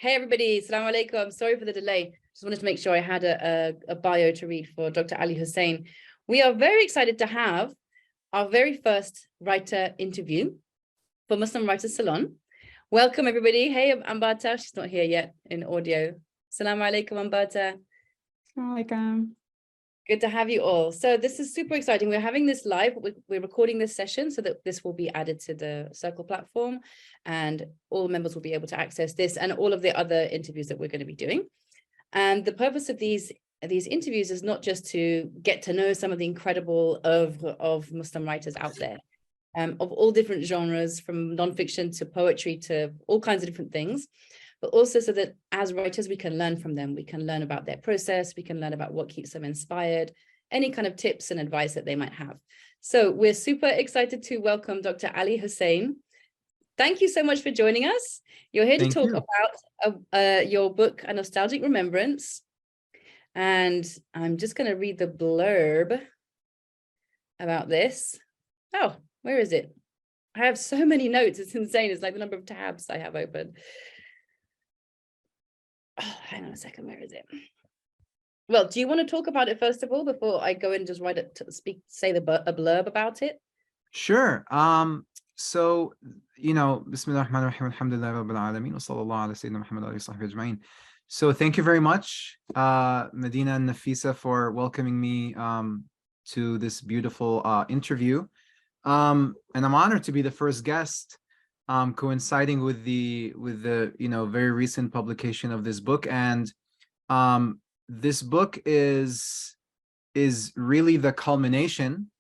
Hey everybody, Salaam alaikum. Sorry for the delay. Just wanted to make sure I had a bio to read for Dr. Ali Hussein. We are very excited to have our very first writer interview for Muslim Writers Salon. Welcome everybody. Hey Ambata, she's not here yet in audio. Salaam alaikum Ambata. Alaikum. Good to have you all. So this is super exciting. We're having this live. We're recording this session so that this will be added to the Circle platform and all members will be able to access this and all of the other interviews that we're going to be doing. And the purpose of these interviews is not just to get to know some of the incredible of Muslim writers out there, of all different genres, from nonfiction to poetry to all kinds of different things, but also so that as writers, we can learn from them. We can learn about their process. We can learn about what keeps them inspired, any kind of tips and advice that they might have. So we're super excited to welcome Dr. Ali Hussein. Thank you so much for joining us. You're here to talk about your book, A Nostalgic Remembrance. And I'm just going to read the blurb about this. Oh, where is it? I have so many notes. It's insane. It's like the number of tabs I have open. Oh, hang on a second, where is it? Well, do you want to talk about it first of all before I go and just write it say a blurb about it? Sure. So, Bismillah ar-Rahman ar-Rahim, alhamdulillah rabbil alameen, wa sallallahu ala sayyidina Muhammad wa alihi wa sahbihi ajma'in. So thank you very much, Medina and Nafisa, for welcoming me to this beautiful interview. And I'm honored to be the first guest, coinciding with the very recent publication of this book. And this book is really the culmination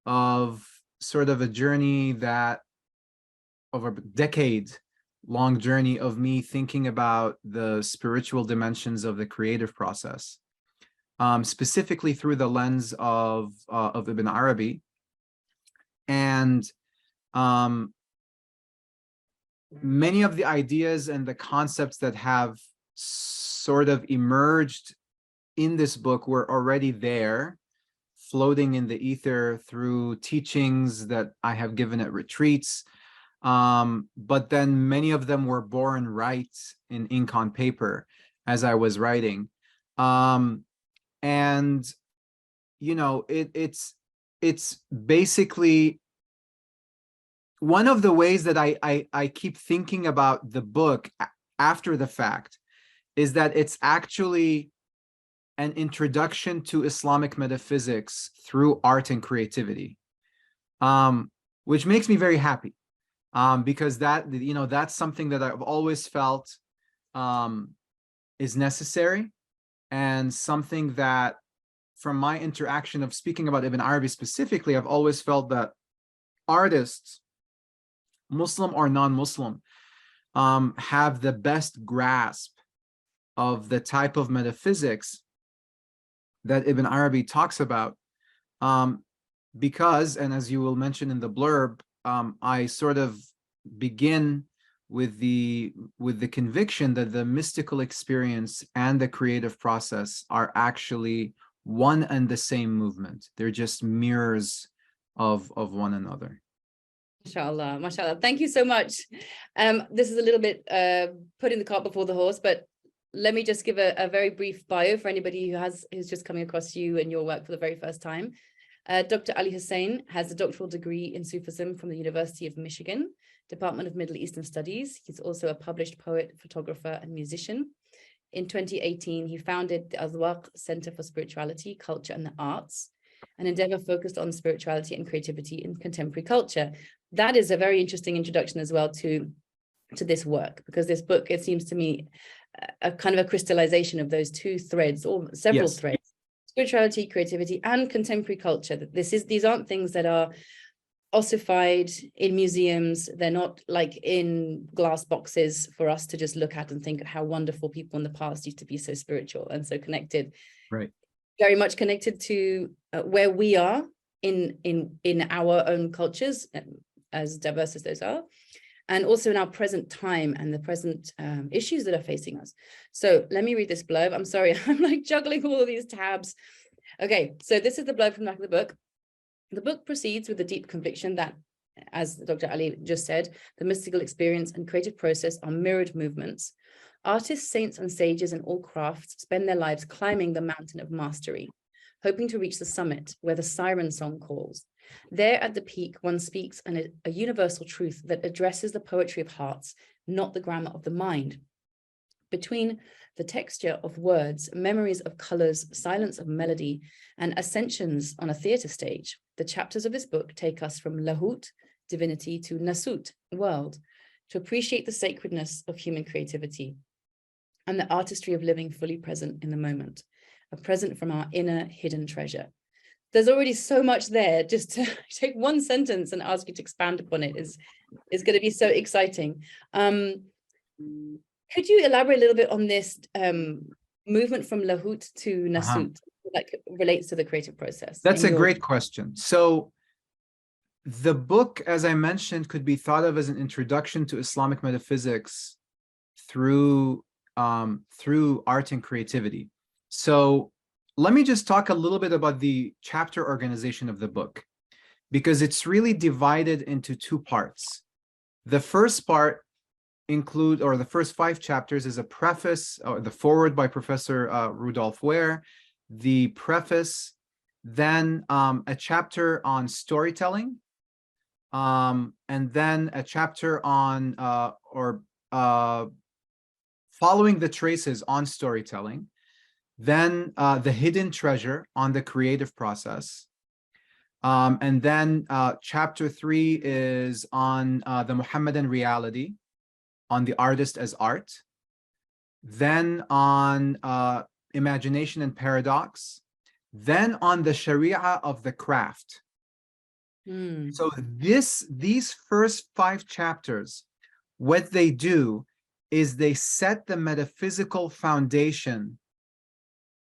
of sort of a journey of a decade-long journey of me thinking about the spiritual dimensions of the creative process, specifically through the lens of Ibn Arabi. And many of the ideas and the concepts that have sort of emerged in this book were already there, floating in the ether through teachings that I have given at retreats. But then many of them were born right in ink on paper as I was writing. And, it's basically one of the ways that I keep thinking about the book after the fact is that it's actually an introduction to Islamic metaphysics through art and creativity, which makes me very happy, because that's something that I've always felt is necessary, and something that from my interaction of speaking about Ibn Arabi specifically, I've always felt that artists, Muslim or non-Muslim, have the best grasp of the type of metaphysics that Ibn Arabi talks about, because, and as you will mention in the blurb, I sort of begin with the conviction that the mystical experience and the creative process are actually one and the same movement. They're just mirrors of one another. Mashallah, mashallah. Thank you so much. This is a little bit putting the cart before the horse, but let me just give a very brief bio for anybody who's just coming across you and your work for the very first time. Dr. Ali Hussein has a doctoral degree in Sufism from the University of Michigan, Department of Middle Eastern Studies. He's also a published poet, photographer, and musician. In 2018, he founded the Azwaq Center for Spirituality, Culture, and the Arts, an endeavor focused on spirituality and creativity in contemporary culture. That is a very interesting introduction as well to this work, because this book, it seems to me, a kind of a crystallization of those two threads, or several threads: spirituality, creativity, and contemporary culture. These aren't things that are ossified in museums. They're not like in glass boxes for us to just look at and think how wonderful people in the past used to be so spiritual and so connected. Right. Very much connected to where we are in our own cultures, as diverse as those are, and also in our present time and the present issues that are facing us. So let me read this blurb. I'm sorry, I'm like juggling all of these tabs. Okay, so this is the blurb from the back of the book. The book proceeds with the deep conviction that, as Dr. Ali just said, the mystical experience and creative process are mirrored movements. Artists, saints, and sages in all crafts spend their lives climbing the mountain of mastery, hoping to reach the summit where the siren song calls. There at the peak, one speaks a universal truth that addresses the poetry of hearts, not the grammar of the mind. Between the texture of words, memories of colors, silence of melody, and ascensions on a theater stage, the chapters of this book take us from lahut, divinity, to nasut, world, to appreciate the sacredness of human creativity and the artistry of living fully present in the moment, a present from our inner hidden treasure. There's already so much there. Just to take one sentence and ask you to expand upon it is going to be so exciting. Could you elaborate a little bit on this movement from lahut to nasut that relates to the creative process? That's a great question. So the book, as I mentioned, could be thought of as an introduction to Islamic metaphysics through art and creativity. So let me just talk a little bit about the chapter organization of the book, because it's really divided into two parts. The first part the first 5 chapters is a preface, or the foreword by Professor Rudolf Ware, the preface, then a chapter on storytelling, and then a chapter on following the traces on storytelling, then the hidden treasure on the creative process, and then chapter 3 is on the Muhammadan reality, on the artist as art, then on imagination and paradox, then on the Sharia of the craft. So these first 5 chapters, what they do is they set the metaphysical foundation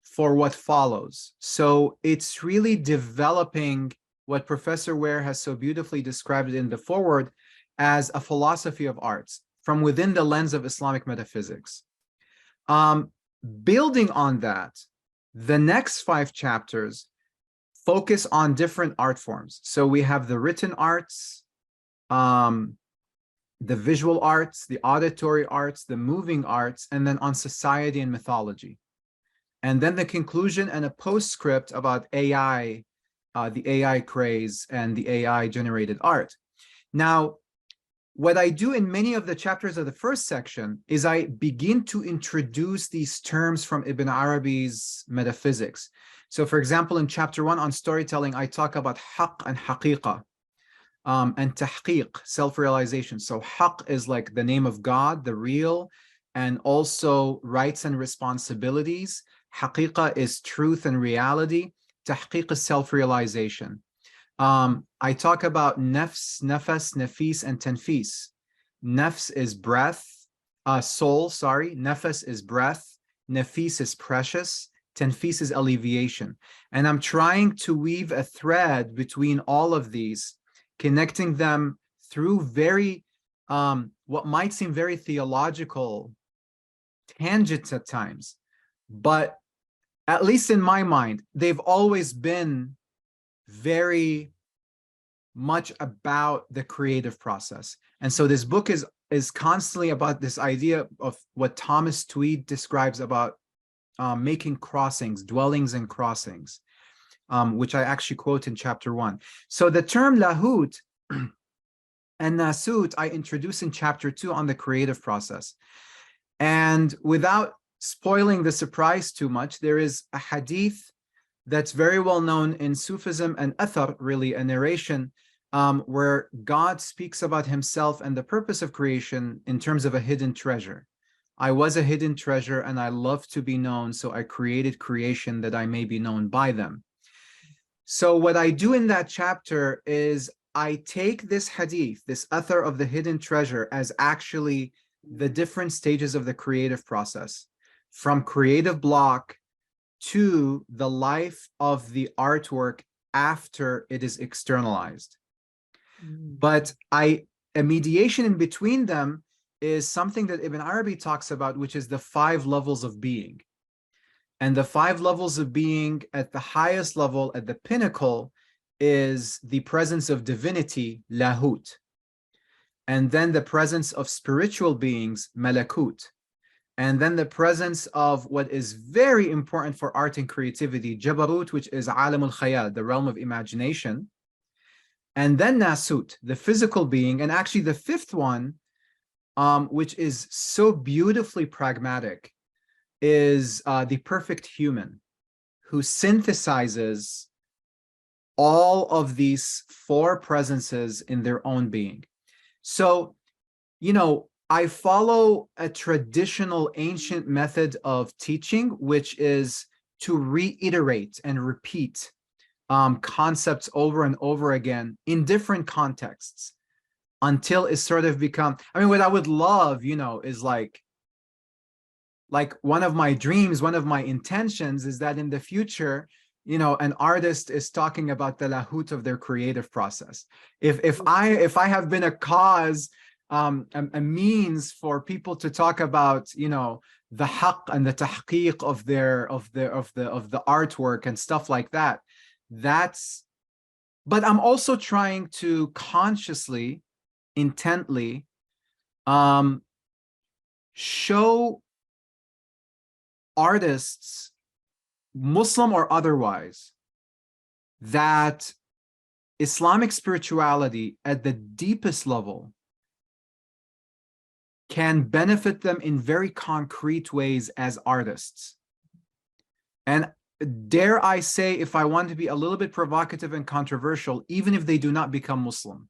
for what follows. So it's really developing what Professor Ware has so beautifully described in the foreword as a philosophy of arts from within the lens of Islamic metaphysics. Building on that, the next 5 chapters focus on different art forms. So we have the written arts, the visual arts, the auditory arts, the moving arts, and then on society and mythology. And then the conclusion and a postscript about AI, the AI craze and the AI generated art. Now, what I do in many of the chapters of the first section is I begin to introduce these terms from Ibn Arabi's metaphysics. So for example, in chapter 1 on storytelling, I talk about haqq and haqiqa, and tahqiq, self-realization. So haqq is like the name of God, the real, and also rights and responsibilities. Haqiqa is truth and reality. Tahqiq is self-realization. I talk about nafs, nafas, nafis, and tanfis. Nafs is breath, soul, sorry. Nafas is breath. Nafis is precious. Tanfis is alleviation. And I'm trying to weave a thread between all of these, connecting them through very, what might seem very theological tangents at times. But at least in my mind, they've always been very much about the creative process. And so this book is constantly about this idea of what Thomas Tweed describes about making crossings, dwellings and crossings, which I actually quote in chapter 1. So the term lahut and nasut I introduce in chapter 2 on the creative process. And without spoiling the surprise too much, there is a hadith that's very well known in Sufism and athar, really a narration, where God speaks about himself and the purpose of creation in terms of a hidden treasure. I was a hidden treasure and I love to be known, so I created creation that I may be known by them. So what I do in that chapter is I take this hadith, this athar of the hidden treasure, as actually the different stages of the creative process, from creative block to the life of the artwork after it is externalized. But a mediation in between them is something that Ibn Arabi talks about, which is the 5 levels of being. And the 5 levels of being at the highest level, at the pinnacle, is the presence of divinity, lahut. And then the presence of spiritual beings, malakut. And then the presence of what is very important for art and creativity, Jabarut, which is Alam al-Khayal, the realm of imagination. And then Nasut, the physical being. And actually the fifth one, which is so beautifully pragmatic, is the perfect human, who synthesizes all of these four presences in their own being. So, you know, I follow a traditional ancient method of teaching, which is to reiterate and repeat concepts over and over again in different contexts until it's sort of become, I mean, what I would love, you know, is like one of my dreams, one of my intentions is that in the future, you know, an artist is talking about the lahut of their creative process. If I have been a cause, a means for people to talk about, you know, the haqq and the tahqiq of the artwork and stuff like that, that's, but I'm also trying to consciously, intently show artists, Muslim or otherwise, that Islamic spirituality at the deepest level can benefit them in very concrete ways as artists. And dare I say, if I want to be a little bit provocative and controversial, even if they do not become Muslim.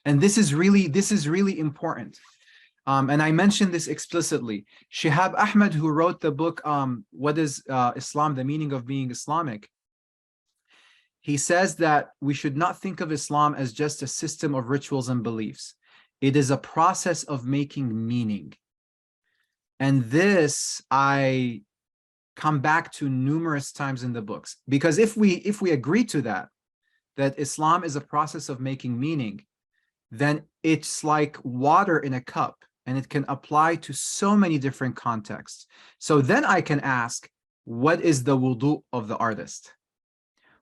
And this is really important. And I mentioned this explicitly. Shihab Ahmed, who wrote the book, What is Islam, the Meaning of Being Islamic? He says that we should not think of Islam as just a system of rituals and beliefs. It is a process of making meaning. And this I come back to numerous times in the books, because if we agree to that Islam is a process of making meaning, then it's like water in a cup, and it can apply to so many different contexts. So then I can ask, what is the wudu of the artist?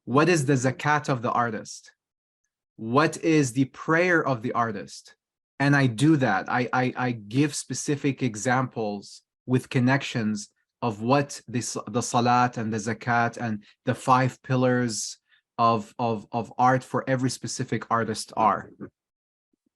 What is the zakat of the artist? What is the prayer of the artist? And I do that. I give specific examples with connections of what the salat and the zakat and the 5 pillars of art for every specific artist are.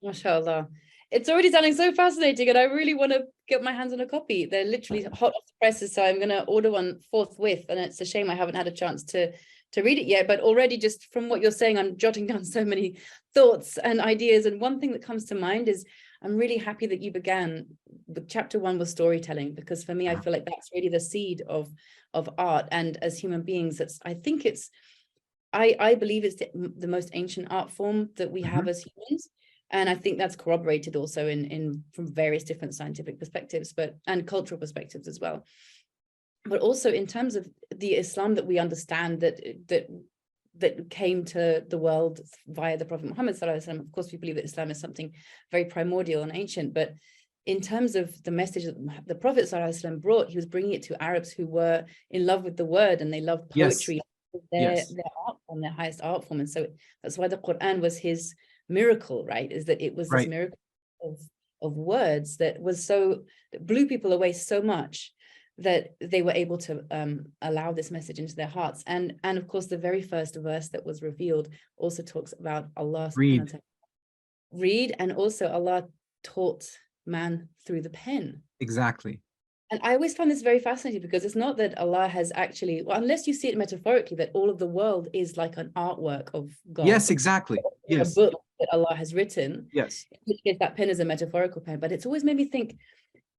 MashaAllah. It's already sounding so fascinating, and I really want to get my hands on a copy. They're literally hot off the presses, so I'm going to order one forthwith. And it's a shame I haven't had a chance to read it yet, but already just from what you're saying, I'm jotting down so many thoughts and ideas. And one thing that comes to mind is I'm really happy that you began with chapter 1 was storytelling, because for me, I feel like that's really the seed of art. And as human beings, I believe it's the most ancient art form that we have as humans. And I think that's corroborated also from various different scientific perspectives, and cultural perspectives as well. But also in terms of the Islam that we understand that came to the world via the Prophet Muhammad sallallahu alaihi wasallam. Of course, we believe that Islam is something very primordial and ancient, but in terms of the message that the Prophet sallallahu alaihi wasallam brought, he was bringing it to Arabs who were in love with the word, and they loved poetry, their art form, their highest art form. And so that's why the Quran was his miracle, right? Is that it was this miracle of words that blew people away so much that they were able to allow this message into their hearts. And of course, the very first verse that was revealed also talks about Allah read, and also Allah taught man through the pen. Exactly. And I always find this very fascinating, because it's not that Allah has actually, well, unless you see it metaphorically, that all of the world is like an artwork of God. Yes, exactly. Yes. A book that Allah has written. Yes. In which case that pen is a metaphorical pen. But it's always made me think,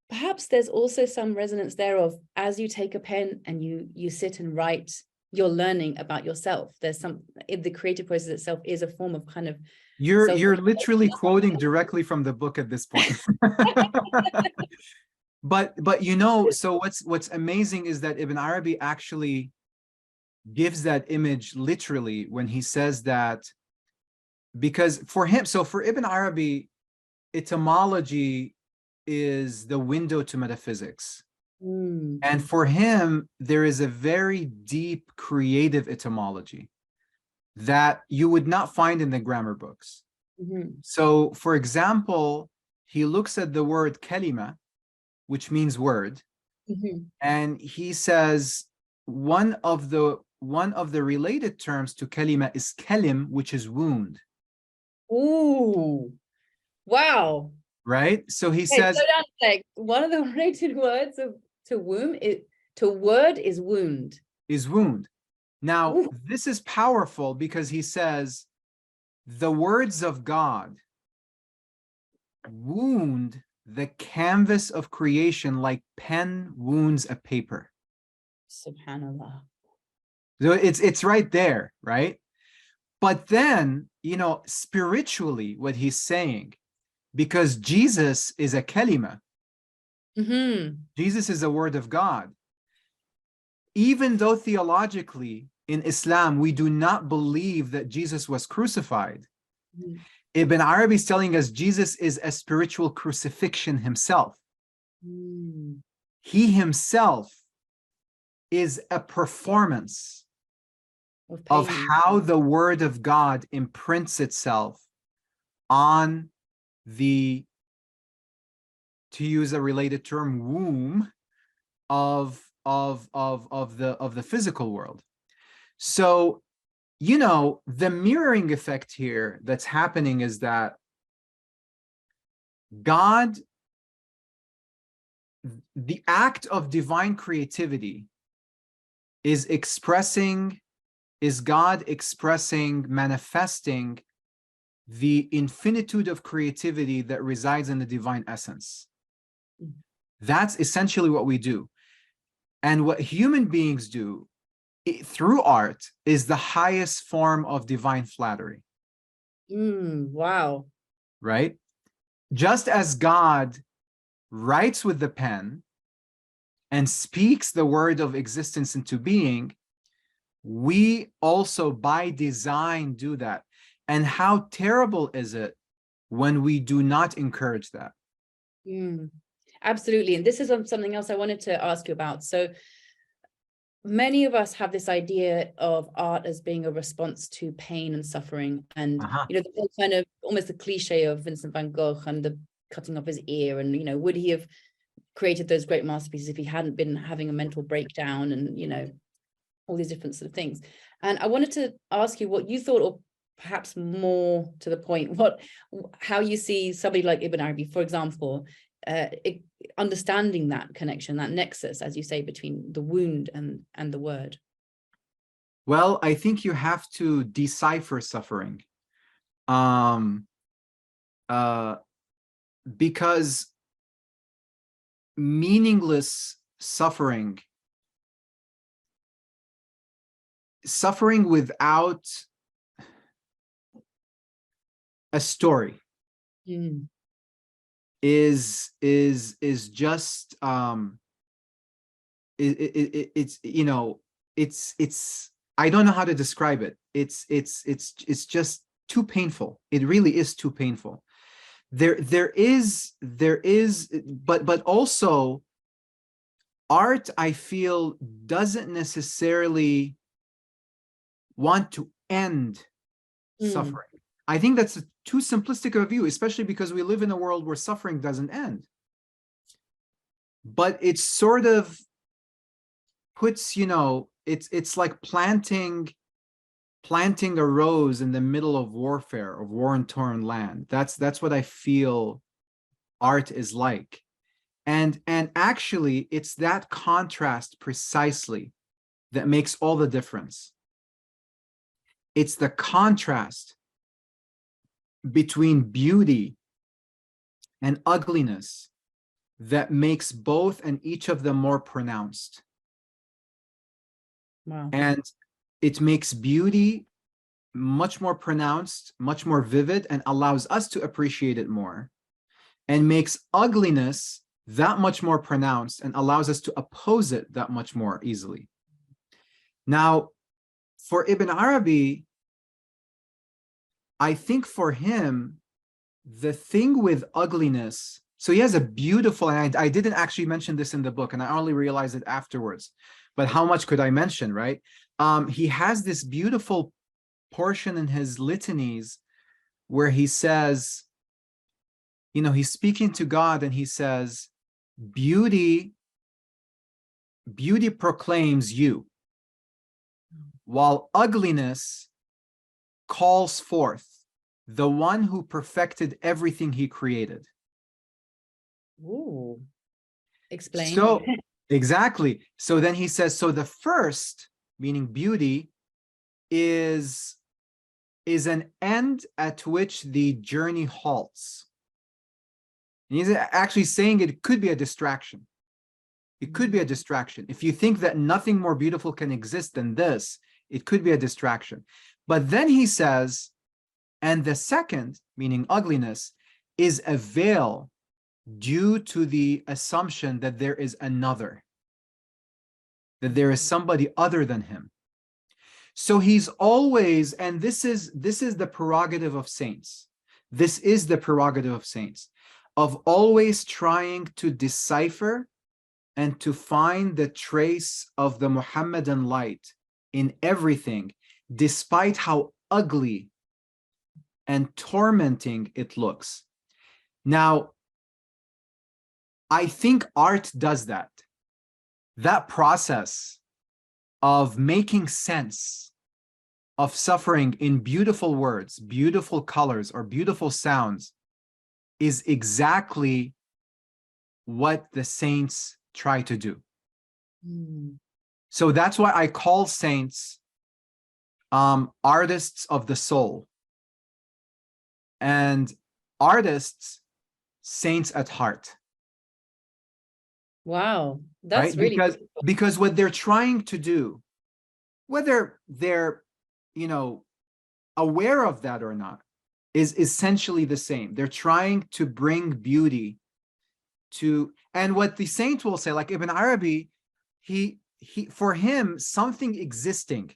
perhaps there's also some resonance there of, as you take a pen and you sit and write, you're learning about yourself. There's the creative process itself is a form of kind of you're literally quoting directly from the book at this point. But you know, so what's amazing is that Ibn Arabi actually gives that image literally when he says that, because for Ibn Arabi, etymology is the window to metaphysics. And for him, there is a very deep creative etymology that you would not find in the grammar books. So for example, he looks at the word kalima, which means word. Mhm. And he says one of the related terms to kalima is kalim, which is wound. Ooh, wow. Right? So he Okay, says slow down a sec. One of the related words to womb to word is wound. is wound. Now, Ooh. this is powerful because he says the words of God wound the canvas of creation like pen wounds a paper. Subhanallah. So it's right there, right? But then, spiritually, what he's saying, because Jesus is a kalima, Mm-hmm. Jesus is a word of God. Even though theologically in Islam, we do not believe that Jesus was crucified, Mm-hmm. Ibn Arabi is telling us Jesus is a spiritual crucifixion himself. Mm. He himself is a performance of Pain. how the word of God imprints itself on the, to use a related term, womb of the physical world. So, the mirroring effect here that's happening is that God, the act of divine creativity is God expressing, manifesting the infinitude of creativity that resides in the divine essence. That's essentially what we do. And what human beings do through art is the highest form of divine flattery. Wow. Right? Just as God writes with the pen and speaks the word of existence into being, we also by design do that. And how terrible is it when we do not encourage that? Absolutely. And this is something else I wanted to ask you about. So many of us have this idea of art as being a response to pain and suffering. And, the whole kind of almost the cliche of Vincent van Gogh and the cutting off his ear. And, would he have created those great masterpieces if he hadn't been having a mental breakdown and, all these different sort of things. And I wanted to ask you what you thought, or perhaps more to the point, how you see somebody like Ibn Arabi, for example, understanding that connection, that nexus, as you say, between the wound and the word. Well, I think you have to decipher suffering. Because meaningless suffering without a story is just it's I don't know how to describe it. It's just too painful. It really is too painful. There is but also art, I feel, doesn't necessarily want to end suffering. I think that's too simplistic of a view, especially because we live in a world where suffering doesn't end. But it sort of puts, it's like planting a rose in the middle of warfare, of war and torn land. That's what I feel art is like. And actually, it's that contrast precisely that makes all the difference. It's the contrast between beauty and ugliness that makes both and each of them more pronounced. Wow. And it makes beauty much more pronounced, much more vivid, and allows us to appreciate it more, and makes ugliness that much more pronounced and allows us to oppose it that much more easily. Now, for Ibn Arabi, I think for him, the thing with ugliness, so he has a beautiful, and I didn't actually mention this in the book, and I only realized it afterwards, but how much could I mention, right? He has this beautiful portion in his litanies where he says, he's speaking to God and he says, beauty proclaims you, while ugliness calls forth the one who perfected everything he created. Ooh. Explain. So exactly. So then he says, so the first, meaning beauty, is an end at which the journey halts. And he's actually saying it could be a distraction. It could be a distraction. If you think that nothing more beautiful can exist than this, it could be a distraction. But then he says, and the second, meaning ugliness, is a veil due to the assumption that there is another, that there is somebody other than him. So he's always, and this is the prerogative of saints. This is the prerogative of saints, of always trying to decipher and to find the trace of the Muhammadan light in everything, despite how ugly and tormenting it looks. Now, I think art does that. That process of making sense of suffering in beautiful words, beautiful colors, or beautiful sounds is exactly what the saints try to do. So that's why I call saints artists of the soul, and artists saints at heart. Wow, that's right? really Because what they're trying to do, whether they're aware of that or not, is essentially the same. They're trying to bring beauty to, and what the saint will say, like Ibn Arabi, he for him, something existing,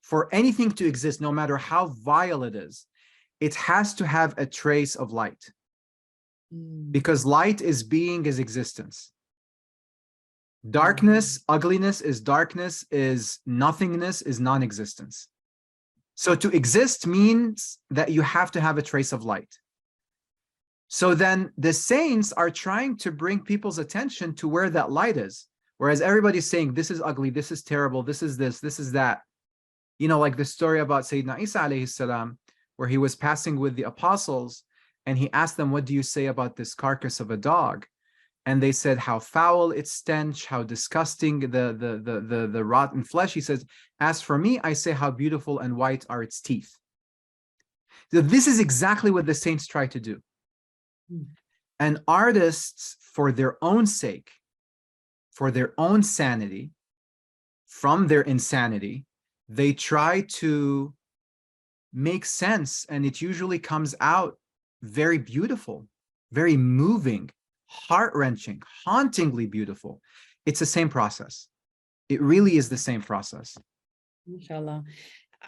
for anything to exist, no matter how vile it is, it has to have a trace of light. Because light is being, is existence. Darkness, ugliness is darkness, is nothingness, is non-existence. So to exist means that you have to have a trace of light. So then the saints are trying to bring people's attention to where that light is. Whereas everybody's saying, this is ugly, this is terrible, this is this is that. Like the story about Sayyidina Isa alayhi salam, where he was passing with the apostles, and he asked them, what do you say about this carcass of a dog? And they said, how foul its stench, how disgusting the rotten flesh. He says, as for me, I say how beautiful and white are its teeth. So this is exactly what the saints try to do. And artists, for their own sake, for their own sanity, from their insanity, they try to make sense, and it usually comes out very beautiful, very moving, heart-wrenching, hauntingly beautiful. It's the same process. It really is the same process. Inshallah.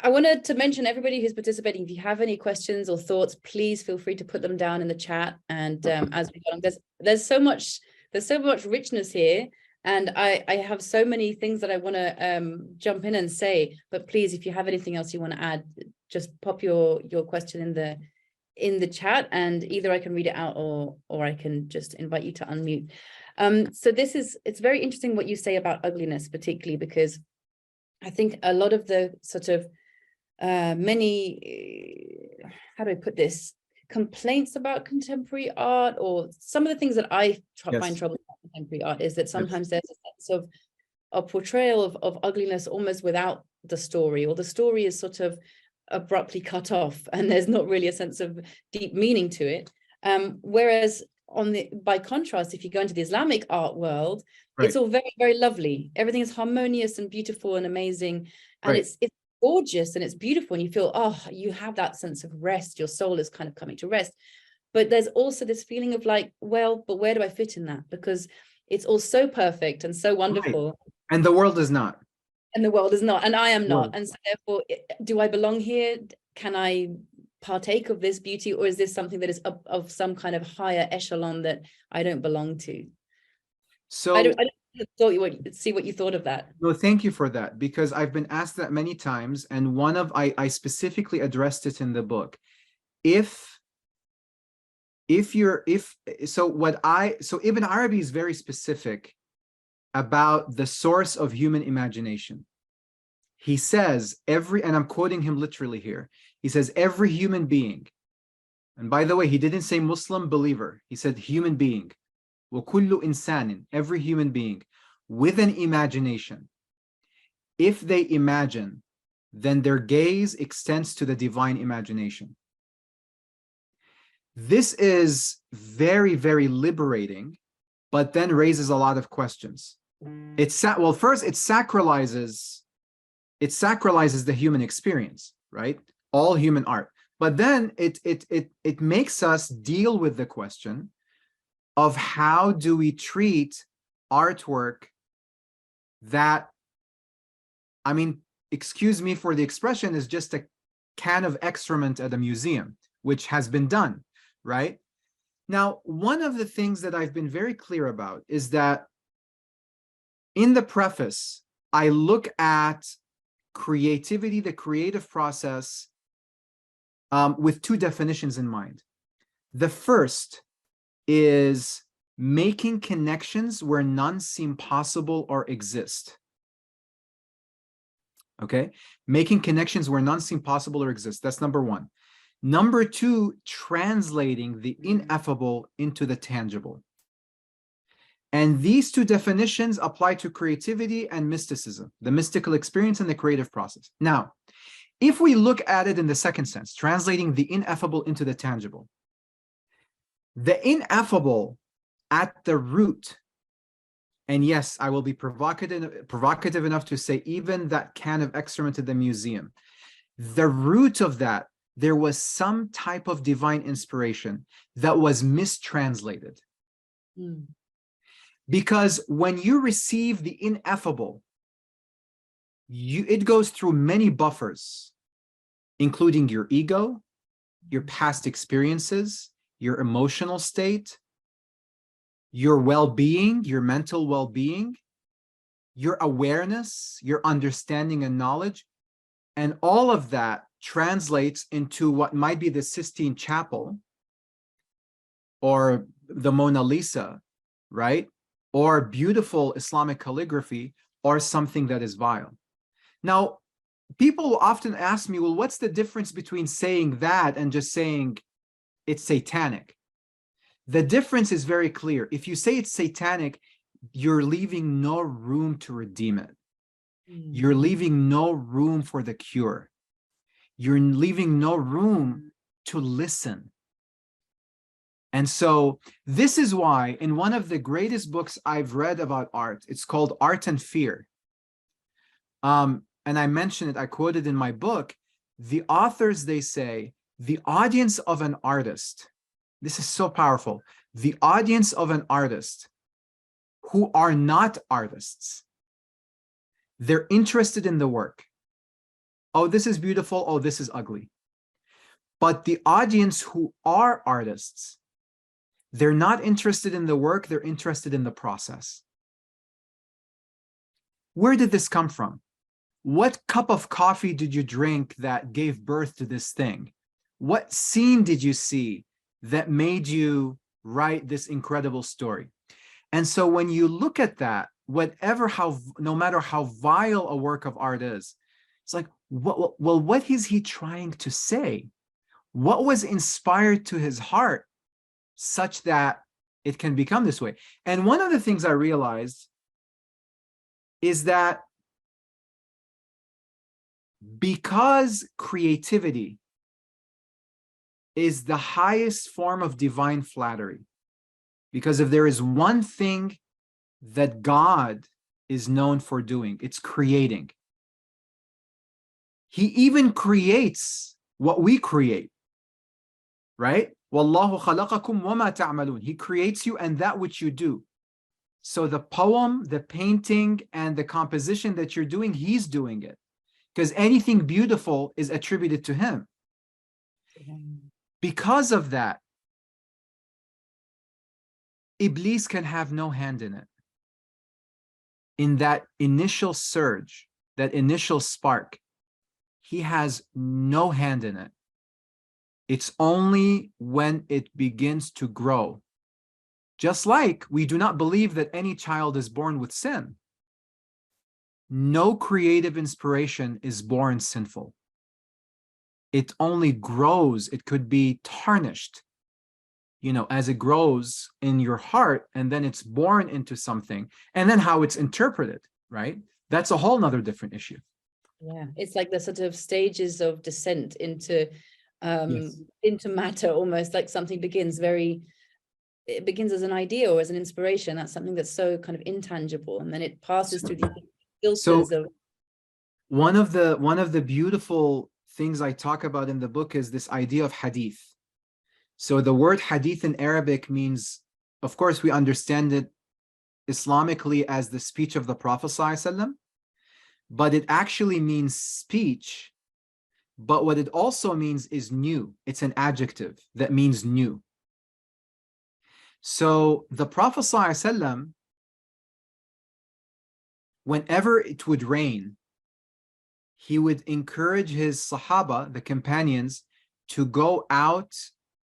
I wanted to mention everybody who's participating, if you have any questions or thoughts, please feel free to put them down in the chat. And as we go along, there's so much richness here. And I have so many things that I want to jump in and say, but please, if you have anything else you want to add, just pop your question in the chat, and either I can read it out or I can just invite you to unmute. So it's very interesting what you say about ugliness, particularly because I think a lot of the sort of many, how do I put this, complaints about contemporary art, or some of the things that I find trouble about contemporary art, is that sometimes there's a sense of a portrayal of ugliness almost without the story, or the story is sort of abruptly cut off and there's not really a sense of deep meaning to it. Whereas by contrast, if you go into the Islamic art world, it's all very, very lovely. Everything is harmonious and beautiful and amazing. And it's gorgeous and it's beautiful. And you feel, oh, you have that sense of rest. Your soul is kind of coming to rest. But there's also this feeling of like, well, but where do I fit in that? Because it's all so perfect and so wonderful. And the world is not. And the world is not, and I am not. And so therefore, do I belong here? Can I partake of this beauty, or is this something that is of some kind of higher echelon that I don't belong to? So I don't see what you thought of that. No, thank you for that, because I've been asked that many times, and I specifically addressed it in the book. If so Ibn Arabi is very specific about the source of human imagination. He says and I'm quoting him literally here. He says every human being, and by the way, he didn't say Muslim believer. He said human being. وَكُلُّ إِنسَانٍ, every human being with an imagination. If they imagine, then their gaze extends to the divine imagination. This is very, very liberating, but then raises a lot of questions. First, it sacralizes the human experience, right? All human art. But then it makes us deal with the question of how do we treat artwork that, I mean, excuse me for the expression, is just a can of excrement at a museum, which has been done, right? Now, one of the things that I've been very clear about is that in the preface, I look at creativity, the creative process, with two definitions in mind. The first is making connections where none seem possible or exist. Okay, making connections where none seem possible or exist. That's number one. Number two, translating the ineffable into the tangible. And these two definitions apply to creativity and mysticism, the mystical experience and the creative process. Now, if we look at it in the second sense, translating the ineffable into the tangible, the ineffable at the root, and yes, I will be provocative enough to say even that can of excrement at the museum, the root of that, there was some type of divine inspiration that was mistranslated. Mm. Because when you receive the ineffable, it goes through many buffers, including your ego, your past experiences, your emotional state, your well-being, your mental well-being, your awareness, your understanding and knowledge. And all of that translates into what might be the Sistine Chapel or the Mona Lisa, right? Or beautiful Islamic calligraphy or something that is vile. Now, people often ask me, well, what's the difference between saying that and just saying it's satanic? The difference is very clear. If you say it's satanic, you're leaving no room to redeem it. You're leaving no room for the cure. You're leaving no room to listen. And so this is why in one of the greatest books I've read about art, it's called Art and Fear. And I mentioned it, I quoted in my book, the authors, they say, the audience of an artist, this is so powerful, the audience of an artist who are not artists, they're interested in the work. Oh, this is beautiful. Oh, this is ugly. But the audience who are artists, they're not interested in the work, they're interested in the process. Where did this come from? What cup of coffee did you drink that gave birth to this thing? What scene did you see that made you write this incredible story? And so when you look at that, no matter how vile a work of art is, it's like, well, what is he trying to say? What was inspired to his heart such that it can become this way? And one of the things I realized is that because creativity is the highest form of divine flattery, because if there is one thing that God is known for doing, it's creating. He even creates what we create, right? Wallahu khalaqakum wama ta'malun. He creates you and that which you do. So the poem, the painting, and the composition that you're doing, he's doing it. Because anything beautiful is attributed to him. Because of that, Iblis can have no hand in it. In that initial surge, that initial spark, he has no hand in it. It's only when it begins to grow. Just like we do not believe that any child is born with sin. No creative inspiration is born sinful. It only grows. It could be tarnished, as it grows in your heart, and then it's born into something, and then how it's interpreted, right? That's a whole nother different issue. Yeah, it's like the sort of stages of descent into Yes. into matter, almost like something it begins as an idea or as an inspiration. That's something that's so kind of intangible, and then it passes through these filters of one of the beautiful things I talk about in the book is this idea of hadith. So the word hadith in Arabic means, of course, we understand it Islamically as the speech of the Prophet ﷺ, but it actually means speech. But what it also means is new. It's an adjective that means new. So the Prophet ﷺ, whenever it would rain, he would encourage his Sahaba, the companions, to go out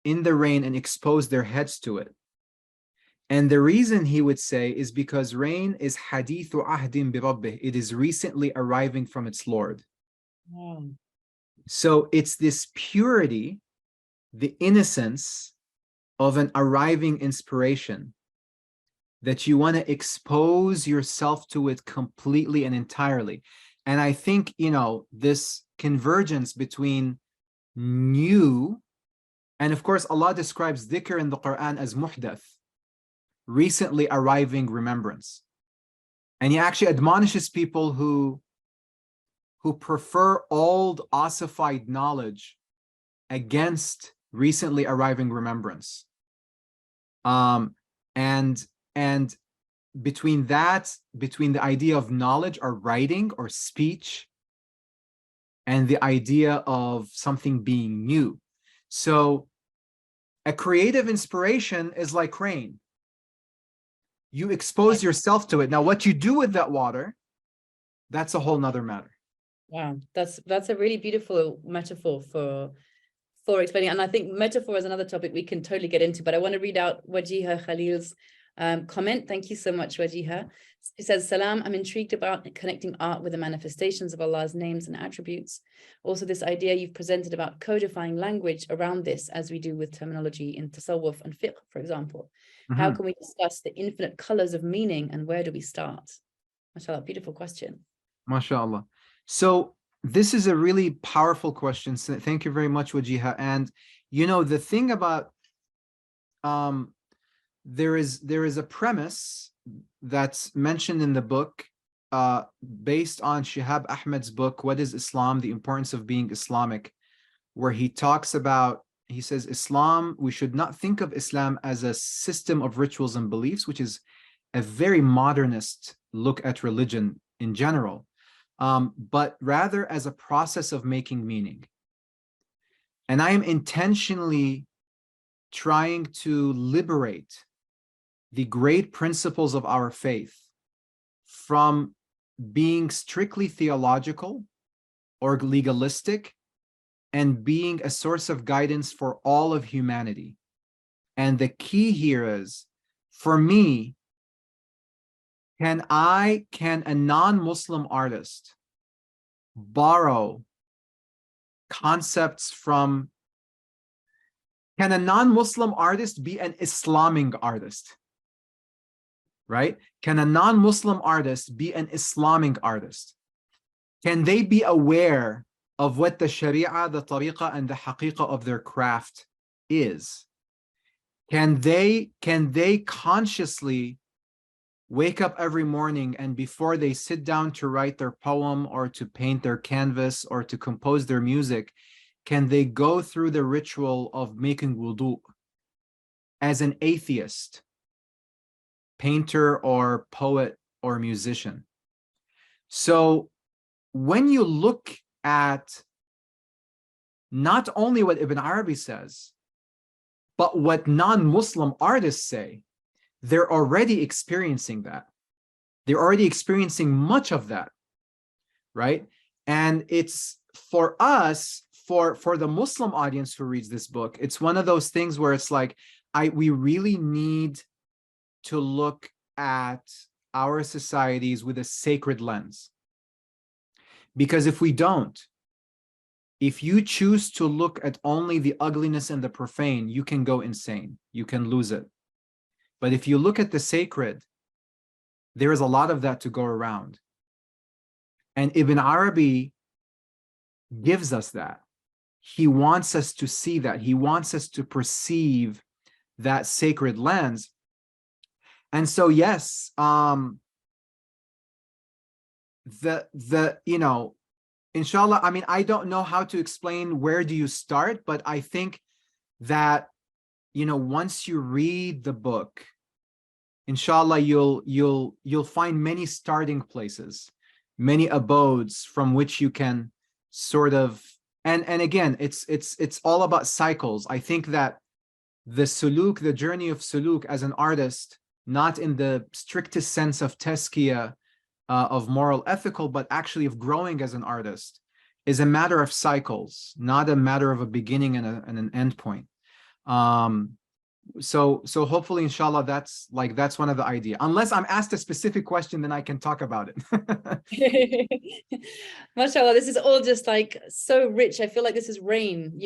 in the rain and expose their heads to it. And the reason he would say is because rain is hadithu ahdin bi rabbih. It is recently arriving from its Lord. So it's this purity, the innocence of an arriving inspiration, that you want to expose yourself to it completely and entirely. And I think, this convergence between new, and of course, Allah describes dhikr in the Quran as muhdath, recently arriving remembrance. And he actually admonishes people who prefer old ossified knowledge against recently arriving remembrance. And between the idea of knowledge or writing or speech and the idea of something being new. So a creative inspiration is like rain. You expose yourself to it. Now, what you do with that water, that's a whole nother matter. Wow, that's a really beautiful metaphor for explaining. And I think metaphor is another topic we can totally get into, but I want to read out Wajiha Khalil's comment. Thank you so much, Wajiha. She says, Salaam, I'm intrigued about connecting art with the manifestations of Allah's names and attributes. Also, this idea you've presented about codifying language around this, as we do with terminology in tasawwuf and fiqh, for example. How can we discuss the infinite colors of meaning, and where do we start? MashaAllah, beautiful question. MashaAllah. So this is a really powerful question. So thank you very much, Wajiha. And the thing about there is a premise that's mentioned in the book based on Shihab Ahmed's book, What is Islam? The Importance of Being Islamic, where he says Islam, we should not think of Islam as a system of rituals and beliefs, which is a very modernist look at religion in general, but rather as a process of making meaning. And I am intentionally trying to liberate the great principles of our faith from being strictly theological or legalistic and being a source of guidance for all of humanity. And the key here is, for me, can a non-Muslim artist borrow concepts from, can a non-Muslim artist be an Islamic artist? Right? Can a non-Muslim artist be an Islamic artist? Can they be aware of what the Sharia, the Tariqah, and the Haqiqah of their craft is? Can they consciously wake up every morning, and before they sit down to write their poem or to paint their canvas or to compose their music, can they go through the ritual of making wudu as an atheist, painter or poet or musician? So when you look at not only what Ibn Arabi says, but what non-Muslim artists say, they're already experiencing that. They're already experiencing much of that, right? And it's for us, for the Muslim audience who reads this book, it's one of those things where it's like, we really need to look at our societies with a sacred lens. Because if we don't, if you choose to look at only the ugliness and the profane, you can go insane. You can lose it. But if you look at the sacred, there is a lot of that to go around. And Ibn Arabi gives us that. He wants us to see that. He wants us to perceive that sacred lens. And so, yes, inshallah, I mean, I don't know how to explain where do you start, but I think that, once you read the book, inshallah, you'll find many starting places, many abodes from which you can sort of, and again, it's all about cycles. I think that the suluk, the journey of suluk as an artist, not in the strictest sense of tazkiyah, of moral ethical, but actually of growing as an artist, is a matter of cycles, not a matter of a beginning and an end point. So hopefully, inshallah, that's one of the idea. Unless I'm asked a specific question, then I can talk about it. Mashallah, this is all just like so rich. I feel like this is rain,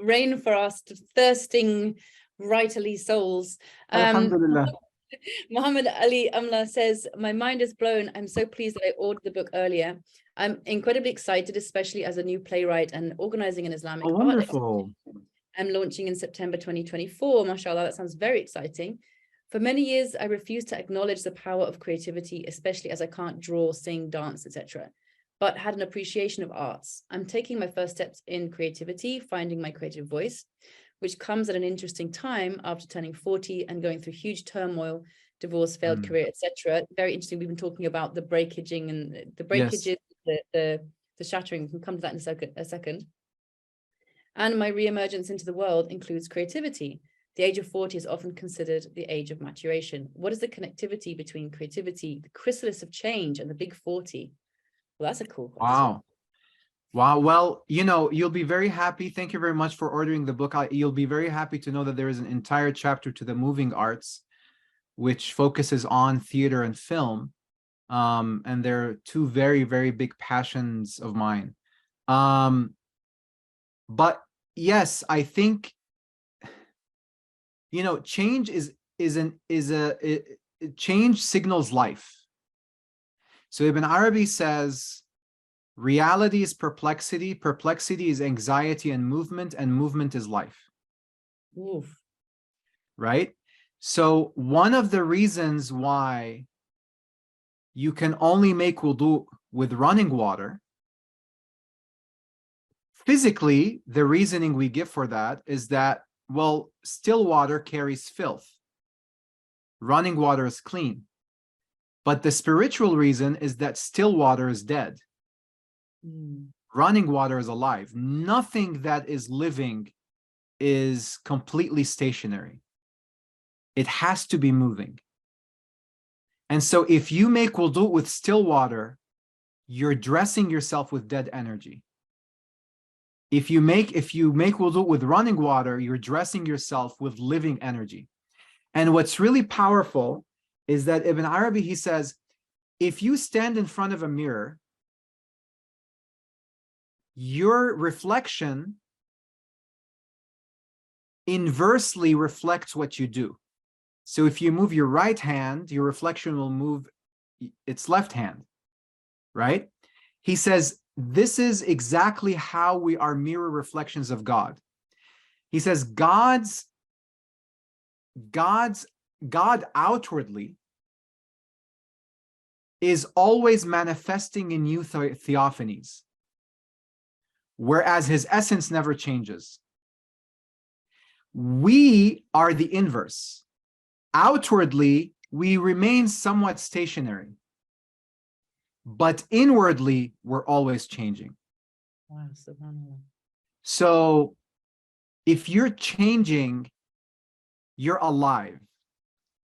rain for us, thirsting, rightly souls. Alhamdulillah. Muhammad Ali Amla says, my mind is blown. I'm so pleased that I ordered the book earlier. I'm incredibly excited, especially as a new playwright and organizing an Islamic art Wonderful. I'm launching in September 2024. Mashallah, that sounds very exciting. For many years, I refused to acknowledge the power of creativity, especially as I can't draw, sing, dance, etc., but had an appreciation of arts. I'm taking my first steps in creativity, finding my creative voice, which comes at an interesting time after turning 40 and going through huge turmoil, divorce, failed career, etc. Very interesting. We've been talking about the breakaging and the breakages, yes. the shattering. We can come to that in a second. And my re-emergence into the world includes creativity. The age of 40 is often considered the age of maturation. What is the connectivity between creativity, the chrysalis of change, and the big 40? Well, that's a cool question. Wow. Well, you'll be very happy. Thank you very much for ordering the book. You'll be very happy to know that there is an entire chapter to the moving arts, which focuses on theater and film. And they're two very, very big passions of mine. But yes, I think, change change signals life. So Ibn Arabi says, reality is perplexity, perplexity is anxiety and movement is life. Oof. Right? So one of the reasons why you can only make wudu with running water, physically, the reasoning we give for that is that, well, still water carries filth. Running water is clean. But the spiritual reason is that still water is dead. Running water is alive. Nothing that is living is completely stationary. It has to be moving. And so if you make wudu with still water, you're dressing yourself with dead energy. If you make wudu with running water, you're dressing yourself with living energy. And what's really powerful is that Ibn Arabi, he says, if you stand in front of a mirror, your reflection inversely reflects what you do. So if you move your right hand, your reflection will move its left hand, right? He says, this is exactly how we are mirror reflections of God. He says, God outwardly is always manifesting in you theophanies, whereas his essence never changes. We are the inverse. Outwardly, we remain somewhat stationary, but inwardly, we're always changing. Wow, subhanAllah. So if you're changing, you're alive.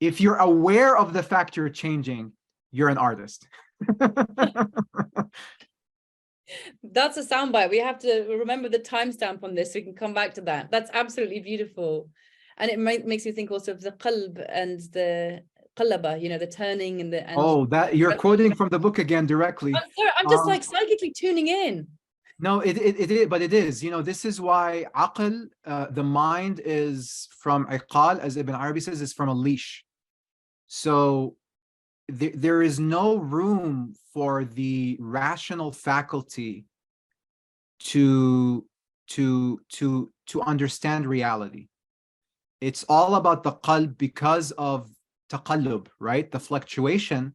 If you're aware of the fact you're changing, you're an artist. That's a soundbite. We have to remember the timestamp on this so we can come back to that. That's absolutely beautiful. And it makes you think also of the qalb and the qalaba, you know, the turning and the Oh, that you're quoting from the book again directly. I'm sorry, I'm just like psychically tuning in. No, it is, but it is. You know, this is why aql, the mind, is from iqal, as Ibn Arabi says, is from a leash. So there is no room for the rational faculty to understand reality. It's all about the qalb because of taqallub, right? The fluctuation.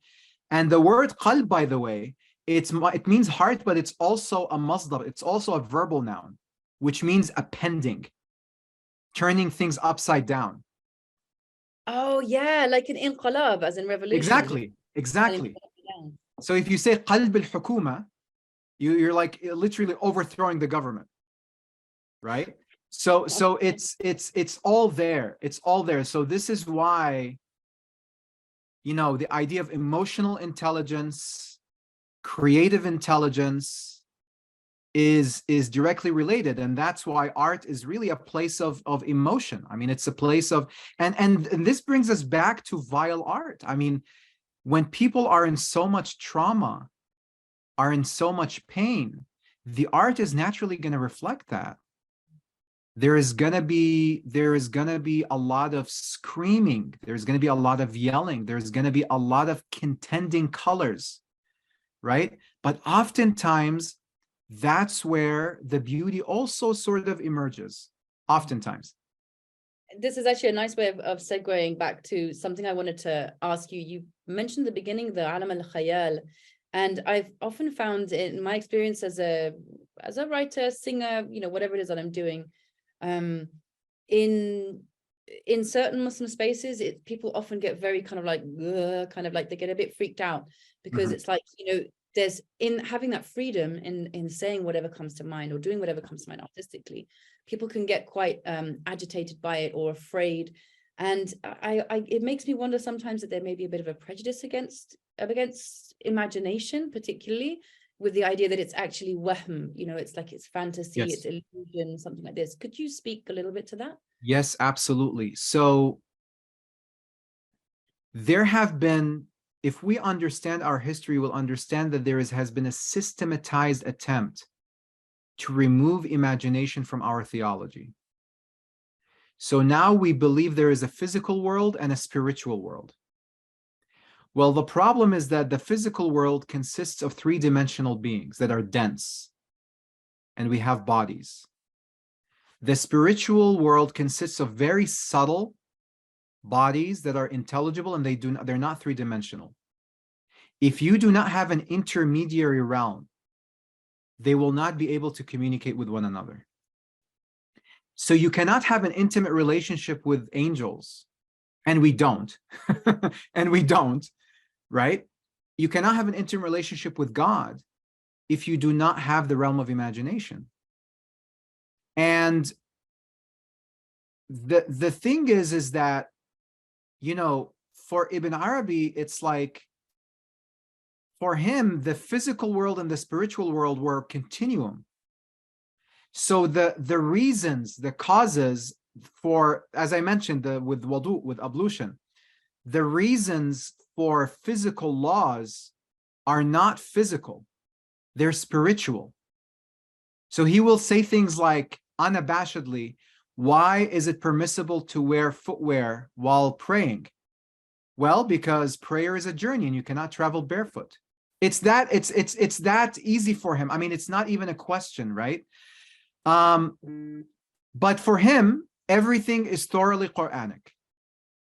And the word qalb, by the way, it means heart, but it's also a masdar. It's also a verbal noun, which means appending, turning things upside down. Oh yeah, like an inqalab, as in revolution. Exactly. So if you say qalb al-hukuma, you're like literally overthrowing the government, right? So it's all there. It's all there. So this is why, you know, the idea of emotional intelligence, creative intelligence is directly related, and that's why art is really a place of emotion. I mean, it's a place of, and this brings us back to vile art. I mean, when people are in so much trauma, are in so much pain, the art is naturally going to reflect that. There is going to be a lot of screaming, there's going to be a lot of yelling, there's going to be a lot of contending colors, right? But oftentimes that's where the beauty also sort of emerges, oftentimes. This is actually a nice way of segueing back to something I wanted to ask you. You mentioned at the beginning the alam al-khayal, and I've often found in my experience as a writer, singer, you know, whatever it is that I'm doing, in certain Muslim spaces, people often get very kind of like they get a bit freaked out because it's like, you know, there's in having that freedom in saying whatever comes to mind or doing whatever comes to mind artistically, people can get quite agitated by it or afraid. And it makes me wonder sometimes that there may be a bit of a prejudice against imagination, particularly with the idea that it's actually wahm, you know, it's like it's fantasy, Yes. it's illusion, something like this. Could you speak a little bit to that? Yes, absolutely. So there have been, if we understand our history, we'll understand that there has been a systematized attempt to remove imagination from our theology. So now we believe there is a physical world and a spiritual world. Well, the problem is that the physical world consists of three-dimensional beings that are dense, and we have bodies. The spiritual world consists of very subtle bodies that are intelligible, and they're not three-dimensional. If you do not have an intermediary realm, they will not be able to communicate with one another. So you cannot have an intimate relationship with angels, and we don't, and we don't, right? You cannot have an intimate relationship with God if you do not have the realm of imagination. And the thing is that, you know, for Ibn Arabi, it's like, for him, the physical world and the spiritual world were a continuum. So the reasons, the causes for, as I mentioned, with wudu, with ablution, the reasons for physical laws are not physical, they're spiritual. So he will say things like, unabashedly, why is it permissible to wear footwear while praying? Well, because prayer is a journey and you cannot travel barefoot. It's that easy for him. I mean, it's not even a question, right? But for him, everything is thoroughly Quranic.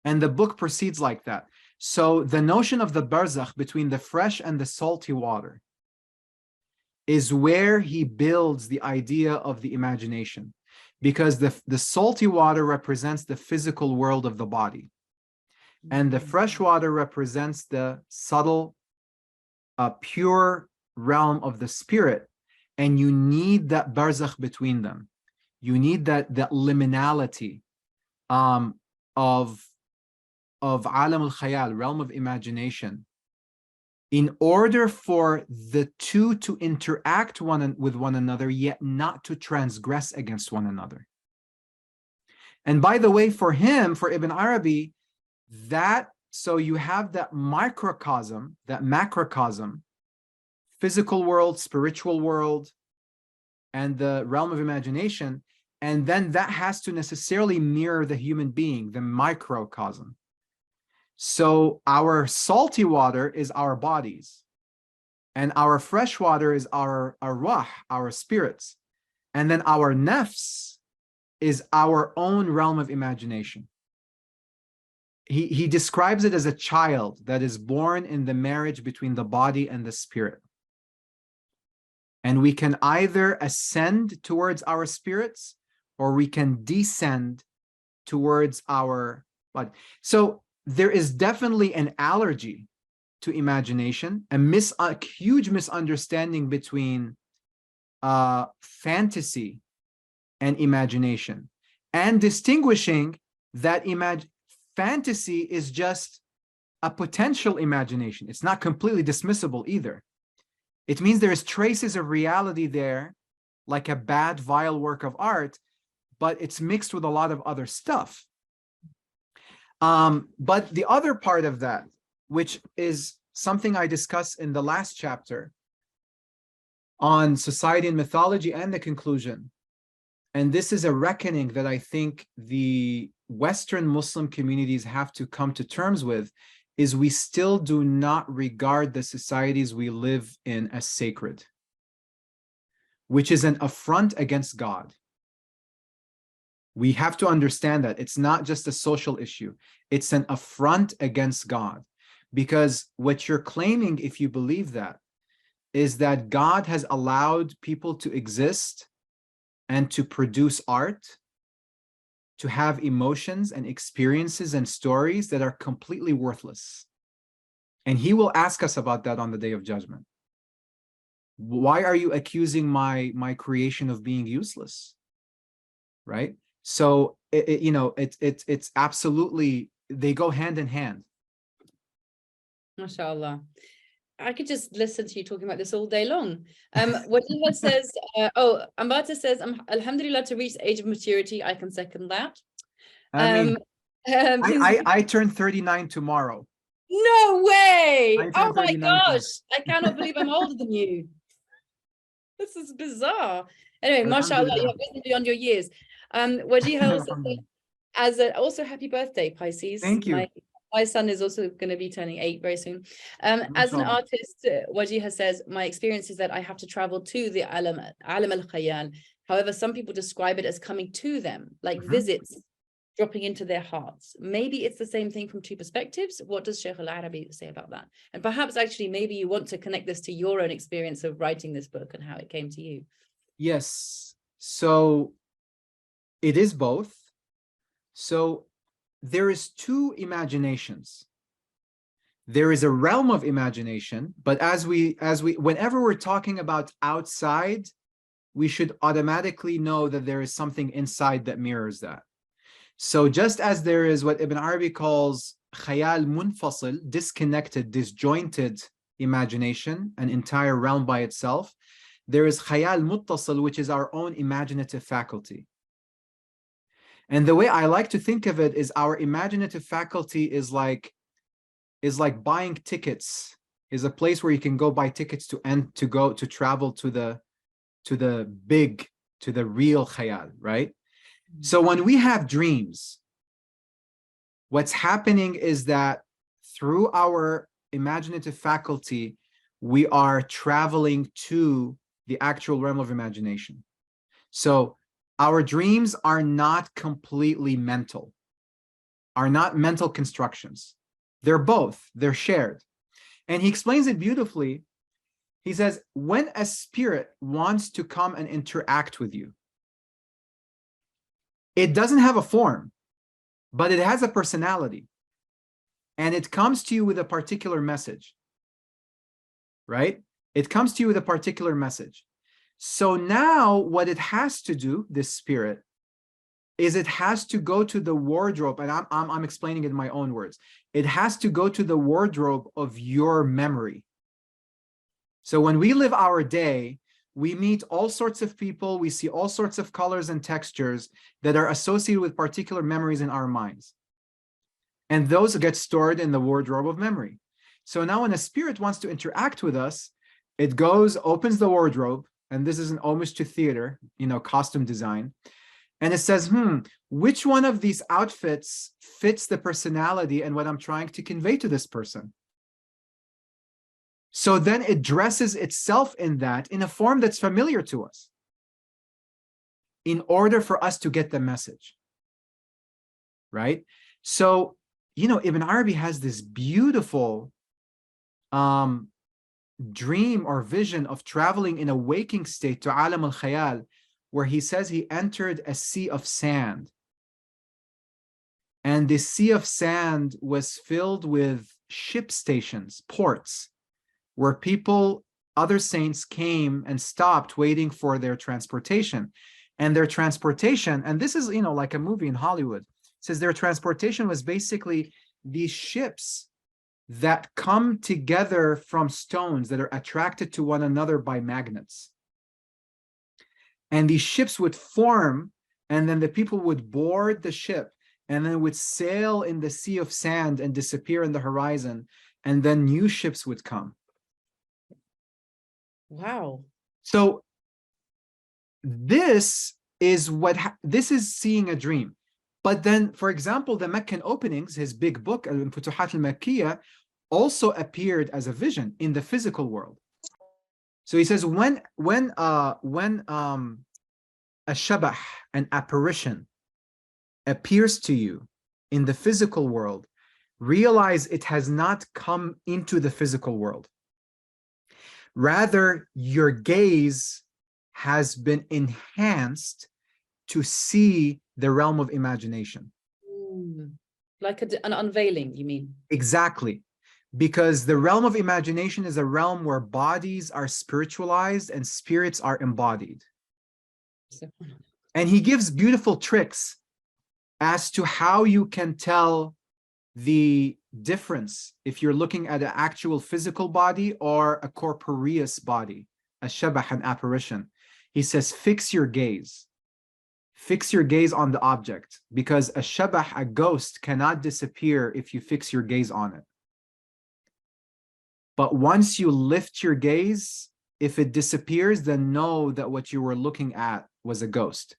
And the book proceeds like that. So the notion of the barzakh between the fresh and the salty water is where he builds the idea of the imagination, because the salty water represents the physical world of the body, and the fresh water represents the subtle, pure realm of the spirit. And you need that barzakh between them. You need that liminality of alam al-khayal, realm of imagination, in order for the two to interact with one another, yet not to transgress against one another. And by the way, for him, for Ibn Arabi, so you have that microcosm, that macrocosm, physical world, spiritual world, and the realm of imagination, and then that has to necessarily mirror the human being, the microcosm. So our salty water is our bodies, and our fresh water is our arwah, our spirits, and then our nafs is our own realm of imagination. He describes it as a child that is born in the marriage between the body and the spirit. And we can either ascend towards our spirits or we can descend towards our body. So there is definitely an allergy to imagination, a huge misunderstanding between fantasy and imagination, and distinguishing that fantasy is just a potential imagination. It's not completely dismissible either. It means there's traces of reality there, like a bad, vile work of art, but it's mixed with a lot of other stuff. But the other part of that, which is something I discussed in the last chapter on society and mythology and the conclusion, and this is a reckoning that I think the Western Muslim communities have to come to terms with, is we still do not regard the societies we live in as sacred, which is an affront against God. We have to understand that it's not just a social issue, it's an affront against God. Because what you're claiming, if you believe that, is that God has allowed people to exist and to produce art, to have emotions and experiences and stories that are completely worthless. And he will ask us about that on the day of judgment. Why are you accusing my creation of being useless? Right? So it's absolutely, they go hand in hand. MashaAllah. I could just listen to you talking about this all day long. Wadiha says, Ambata says, Alhamdulillah, to reach the age of maturity, I can second that. I turn 39 tomorrow. No way! Oh my 39 gosh, I cannot believe I'm older than you. This is bizarre. Anyway, mashallah, you have wisdom beyond your years. Wadiha also also happy birthday, Pisces. Thank you. My son is also going to be turning 8 very soon. As an artist, Wajiha says, my experience is that I have to travel to the alam al-khayal. However, some people describe it as coming to them, like visits, dropping into their hearts. Maybe it's the same thing from two perspectives. What does Sheikh al-Arabi say about that? And perhaps actually, maybe you want to connect this to your own experience of writing this book and how it came to you. Yes. So it is both. So there is two imaginations. There is a realm of imagination, but whenever we're talking about outside, we should automatically know that there is something inside that mirrors that. So just as there is what Ibn Arabi calls khayal munfasil, disconnected, disjointed imagination, an entire realm by itself, there is khayal muttasil, which is our own imaginative faculty. And the way I like to think of it is our imaginative faculty is like buying tickets, is a place where you can go buy tickets to travel to the real khayal, right? So when we have dreams, what's happening is that through our imaginative faculty, we are traveling to the actual realm of imagination. So our dreams are not completely mental, are not mental constructions. They're both, they're shared. And he explains it beautifully. He says, when a spirit wants to come and interact with you, it doesn't have a form, but it has a personality. And it comes to you with a particular message, right? It comes to you with a particular message. So now what it has to do, this spirit, is it has to go to the wardrobe, and I'm explaining it in my own words. It has to go to the wardrobe of your memory, So when we live our day, we meet all sorts of people, we see all sorts of colors and textures that are associated with particular memories in our minds. And those get stored in the wardrobe of memory. So now when a spirit wants to interact with us, it goes, opens the wardrobe, and this is an homage to theater, costume design. And it says, which one of these outfits fits the personality and what I'm trying to convey to this person? So then it dresses itself in that in a form that's familiar to us in order for us to get the message, right? So, Ibn Arabi has this beautiful dream or vision of traveling in a waking state to Alam al-Khayal, where he says he entered a sea of sand. And this sea of sand was filled with ship stations, ports, where people, other saints came and stopped waiting for their transportation. And their transportation, and this is, like a movie in Hollywood, says their transportation was basically these ships that come together from stones that are attracted to one another by magnets. And these ships would form, and then the people would board the ship, and then would sail in the sea of sand and disappear in the horizon, and then new ships would come. Wow. So this is this is seeing a dream. But then, for example, the Meccan openings, his big book, Al-Futuhat al-Makkiyah, also appeared as a vision in the physical world. So he says, when a shabah, an apparition, appears to you in the physical world, realize it has not come into the physical world. Rather, your gaze has been enhanced to see the realm of imagination. Like an unveiling, you mean? Exactly. Because the realm of imagination is a realm where bodies are spiritualized and spirits are embodied. And he gives beautiful tricks as to how you can tell the difference if you're looking at an actual physical body or a corporeous body, a shabah, an apparition. He says, fix your gaze. Fix your gaze on the object, because a shabah, a ghost, cannot disappear if you fix your gaze on it. But once you lift your gaze, if it disappears, then know that what you were looking at was a ghost.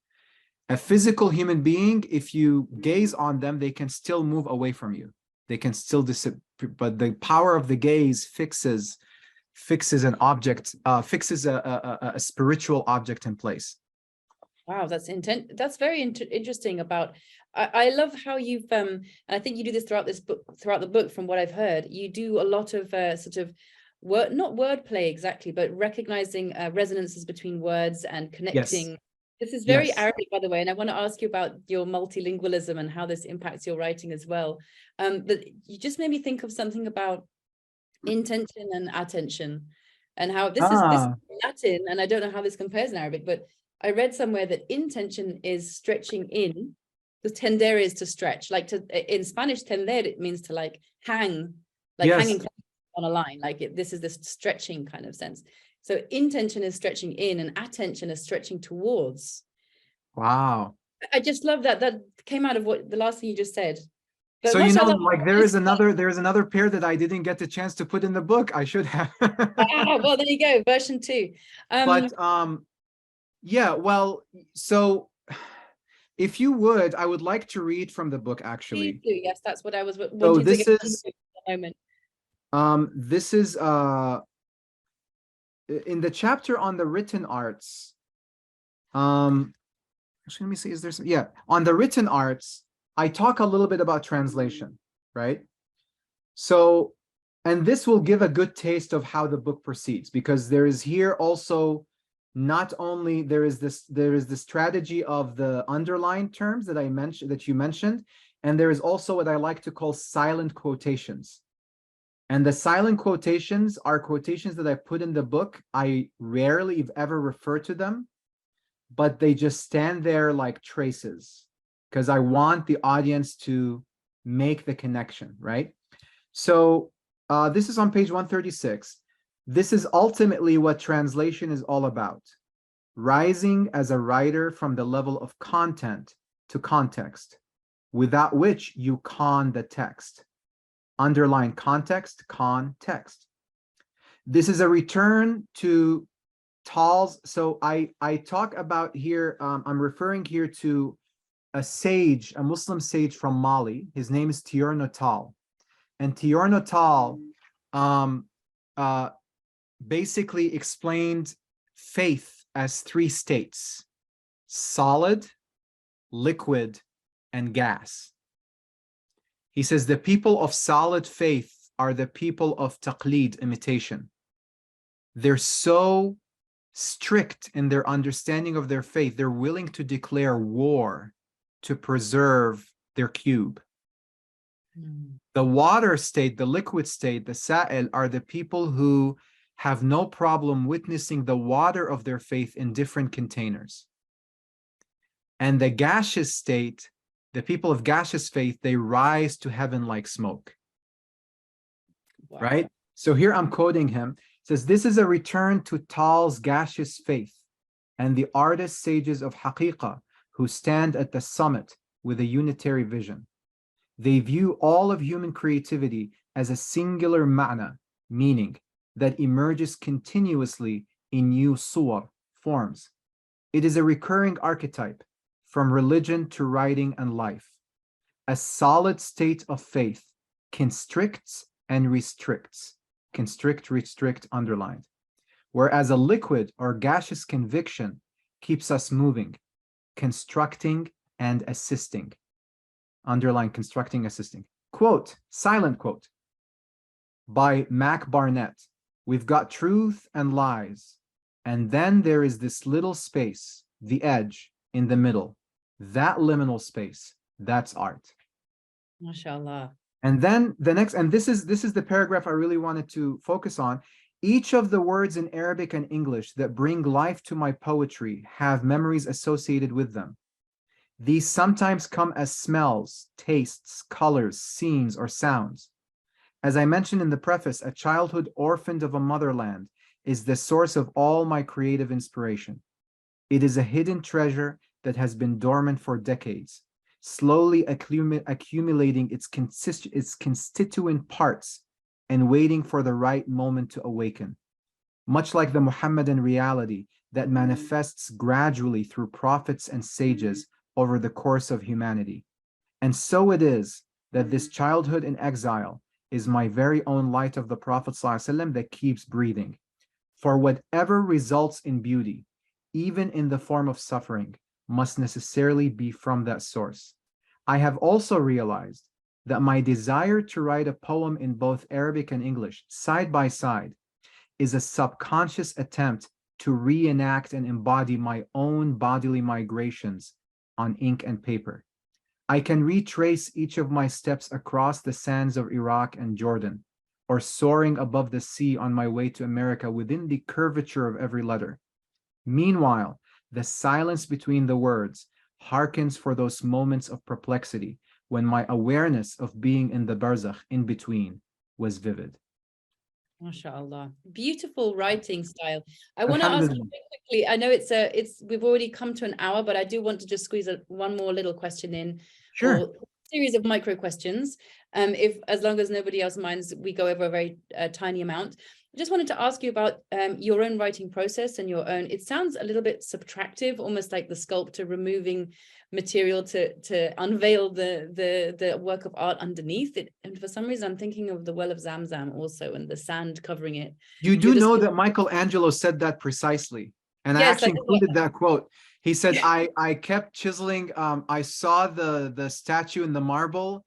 A physical human being, if you gaze on them, they can still move away from you. They can still disappear, but the power of the gaze fixes an object, fixes a spiritual object in place. Wow, that's intense. That's very interesting. About, I love how you've and I think you do this throughout the book. From what I've heard, you do a lot of sort of not wordplay exactly, but recognizing resonances between words and connecting. Yes. This is very Arabic, by the way, and I want to ask you about your multilingualism and how this impacts your writing as well. But you just made me think of something about intention and attention, and how this is Latin, and I don't know how this compares in Arabic, but I read somewhere that intention is stretching in, because tender is to stretch. Like in Spanish, tender, it means to like hang, like hanging on a line. Like this is this stretching kind of sense. So intention is stretching in, and attention is stretching towards. Wow. I just love that. That came out of what the last thing you just said. But so like there is another pair that I didn't get the chance to put in the book. I should have. Well, there you go, version 2. Yeah, well, so if you would, I would like to read from the book, actually. Please do. Yes, that's what I was wanting to get to the moment. This is in the chapter on the written arts. Actually, let me see, is there some, on the written arts, I talk a little bit about translation, right? So, and this will give a good taste of how the book proceeds, because there is here also not only there is the strategy of the underlined terms that you mentioned, and there is also what I like to call silent quotations. And the silent quotations are quotations that I put in the book. I rarely, if ever, refer to them, but they just stand there like traces, because I want the audience to make the connection, right? So this is on page 136. This is ultimately what translation is all about. Rising as a writer from the level of content to context, without which you con the text. Underline context, context. This is a return to Tal's. So I talk about here, I'm referring here to a sage, a Muslim sage from Mali. His name is Tiorno Tal. And Tiorno Tal basically explained faith as three states: solid, liquid, and gas. He says the people of solid faith are the people of taqlid, imitation. They're so strict in their understanding of their faith, they're willing to declare war to preserve their cube. The water state, the liquid state, the sa'il, are the people who have no problem witnessing the water of their faith in different containers. And the gaseous state, the people of gaseous faith, they rise to heaven like smoke. Wow. Right? So here I'm quoting him. It says, this is a return to Tal's gaseous faith and the artist sages of haqiqah who stand at the summit with a unitary vision. They view all of human creativity as a singular ma'na, meaning, that emerges continuously in new suwar, forms. It is a recurring archetype from religion to writing and life. A solid state of faith constricts and restricts. Constrict, restrict, underlined. Whereas a liquid or gaseous conviction keeps us moving, constructing and assisting. Underline, constructing, assisting. Quote, silent quote, by Mac Barnett. We've got truth and lies, and then there is this little space, the edge in the middle. That liminal space, that's art. MashaAllah. And then the next, and this is the paragraph I really wanted to focus on. Each of the words in Arabic and English that bring life to my poetry have memories associated with them. These sometimes come as smells, tastes, colors, scenes, or sounds. As I mentioned in the preface, a childhood orphaned of a motherland is the source of all my creative inspiration. It is a hidden treasure that has been dormant for decades, slowly accumulating its constituent parts and waiting for the right moment to awaken. Much like the Muhammadan reality that manifests gradually through prophets and sages over the course of humanity. And so it is that this childhood in exile is my very own light of the Prophet ﷺ that keeps breathing. For whatever results in beauty, even in the form of suffering, must necessarily be from that source. I have also realized that my desire to write a poem in both Arabic and English, side by side, is a subconscious attempt to reenact and embody my own bodily migrations on ink and paper. I can retrace each of my steps across the sands of Iraq and Jordan, or soaring above the sea on my way to America within the curvature of every letter. Meanwhile, the silence between the words hearkens for those moments of perplexity when my awareness of being in the barzakh in between was vivid. MashaAllah. Beautiful writing style. I want to ask you very quickly, I know we've already come to an hour, but I do want to just squeeze one more little question in. Sure. Or a series of micro questions. If, as long as nobody else minds, we go over a very tiny amount. I just wanted to ask you about your own writing process and your own, it sounds a little bit subtractive, almost like the sculptor removing material to unveil the work of art underneath it. And for some reason, I'm thinking of the well of Zamzam also and the sand covering it. You do know that Michelangelo said that precisely. And yes, I actually included that quote. He said, I kept chiseling. I saw the statue in the marble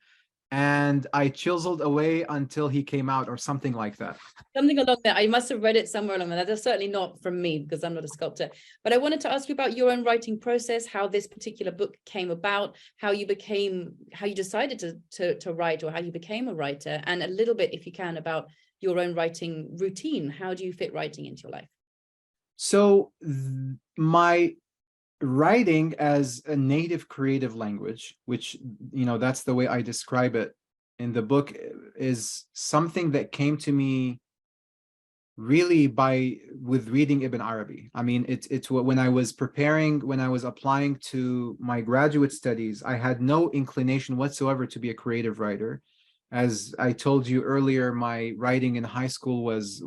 and I chiseled away until he came out, or something like that. Something along that. I must have read it somewhere along that. That's certainly not from me because I'm not a sculptor. But I wanted to ask you about your own writing process, how this particular book came about, how you decided to write, or how you became a writer, and a little bit, if you can, about your own writing routine. How do you fit writing into your life? So my writing as a native creative language, which, that's the way I describe it in the book, is something that came to me really with reading Ibn Arabi. I mean, it's when I was applying to my graduate studies, I had no inclination whatsoever to be a creative writer. As I told you earlier, my writing in high school was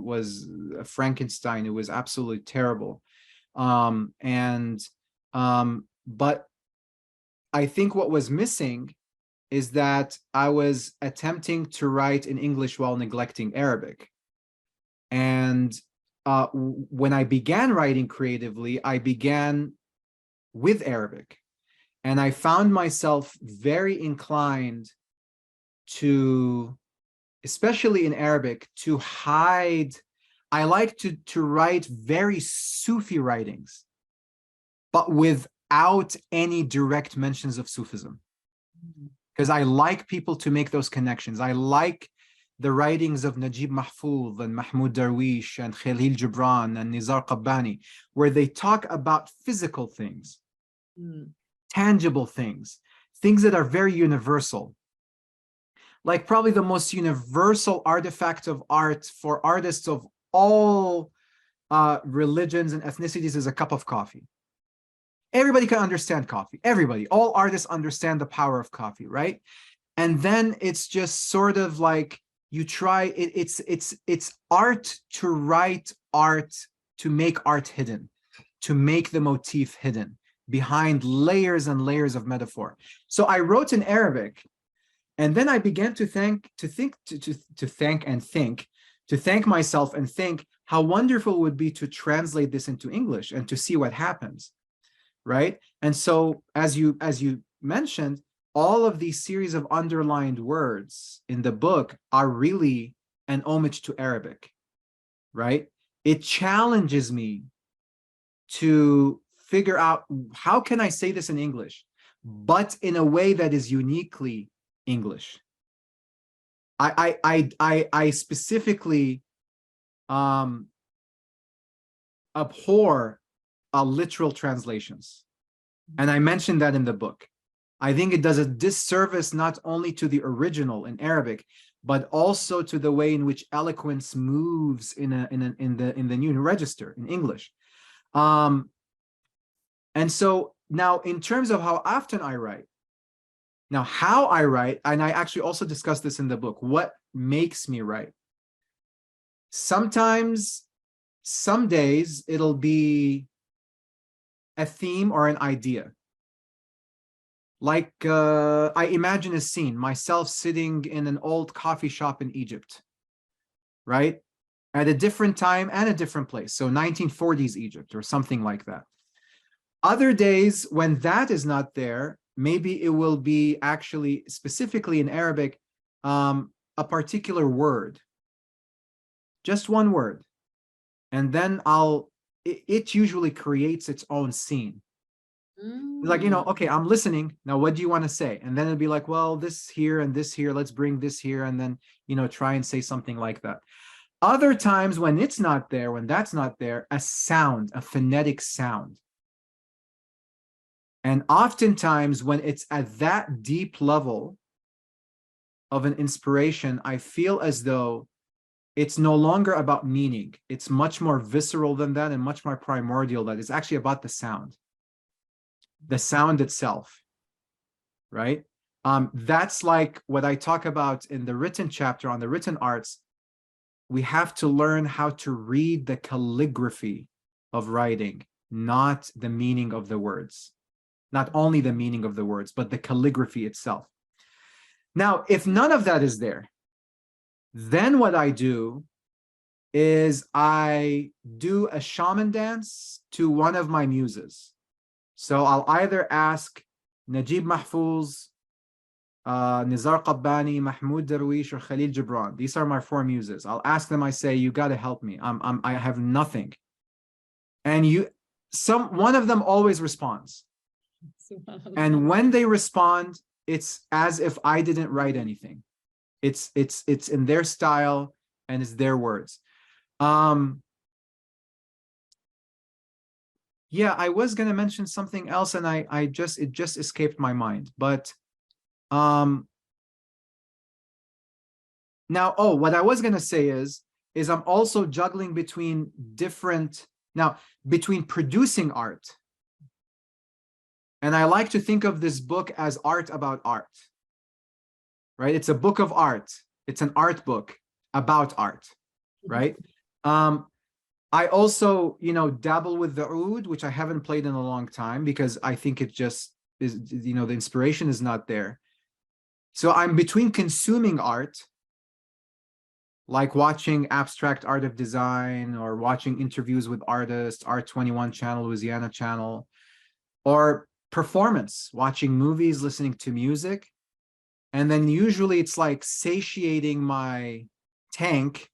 a Frankenstein. It was absolutely terrible. But I think what was missing is that I was attempting to write in English while neglecting Arabic. And when I began writing creatively, I began with Arabic. And I found myself very inclined to, especially in Arabic, to hide. I like to write very Sufi writings, but without any direct mentions of Sufism. Because I like people to make those connections. I like the writings of Najib Mahfouz and Mahmoud Darwish and Khalil Gibran and Nizar Qabbani, where they talk about physical things, tangible things, things that are very universal. Like probably the most universal artifact of art for artists of all religions and ethnicities is a cup of coffee. Everybody can understand coffee. Everybody, all artists understand the power of coffee, right? And then it's just sort of like you try. It's art to write art, to make art hidden, to make the motif hidden behind layers and layers of metaphor. So I wrote in Arabic, and then I began to thank myself and think how wonderful it would be to translate this into English and to see what happens. Right. And so as you mentioned, all of these series of underlined words in the book are really an homage to Arabic. Right. It challenges me to figure out how can I say this in English, but in a way that is uniquely English. I specifically abhor literal translations. And I mentioned that in the book. I think it does a disservice not only to the original in Arabic, but also to the way in which eloquence moves in the new register in English. And so now in terms of how often I write, now how I write, and I actually also discussed this in the book, what makes me write? Sometimes, some days it'll be a theme or an idea. Like I imagine a scene, myself sitting in an old coffee shop in Egypt, right? At a different time and a different place. So 1940s Egypt or something like that. Other days when that is not there, maybe it will be actually specifically in Arabic, a particular word, just one word. And then it usually creates its own scene. Like, okay, I'm listening. Now, what do you want to say? And then it'll be like, well, this here and this here, let's bring this here. And then, try and say something like that. Other times when it's not there, when that's not there, a sound, a phonetic sound. And oftentimes when it's at that deep level of an inspiration, I feel as though it's no longer about meaning. It's much more visceral than that and much more primordial. That it's actually about the sound itself, right? That's like what I talk about in the written chapter on the written arts. We have to learn how to read the calligraphy of writing, not the meaning of the words. Not only the meaning of the words, but the calligraphy itself. Now, if none of that is there, then what I do is I do a shaman dance to one of my muses. So I'll either ask Najib Mahfouz, Nizar Qabbani, Mahmoud Darwish, or Khalil Gibran. These are my four muses. I'll ask them, I say, you got to help me. I have nothing. And one of them always responds. And when they respond, it's as if I didn't write anything. It's in their style and it's their words. Yeah, I was going to mention something else and it just escaped my mind. But now, what I was going to say is is I'm also juggling between between producing art. And I like to think of this book as art about art, right? It's a book of art. It's an art book about art, right? I also, dabble with the oud, which I haven't played in a long time because I think it just is, the inspiration is not there. So I'm between consuming art, like watching abstract art of design or watching interviews with artists, Art 21 channel, Louisiana channel, or performance, watching movies, listening to music. And then usually it's like satiating my tank,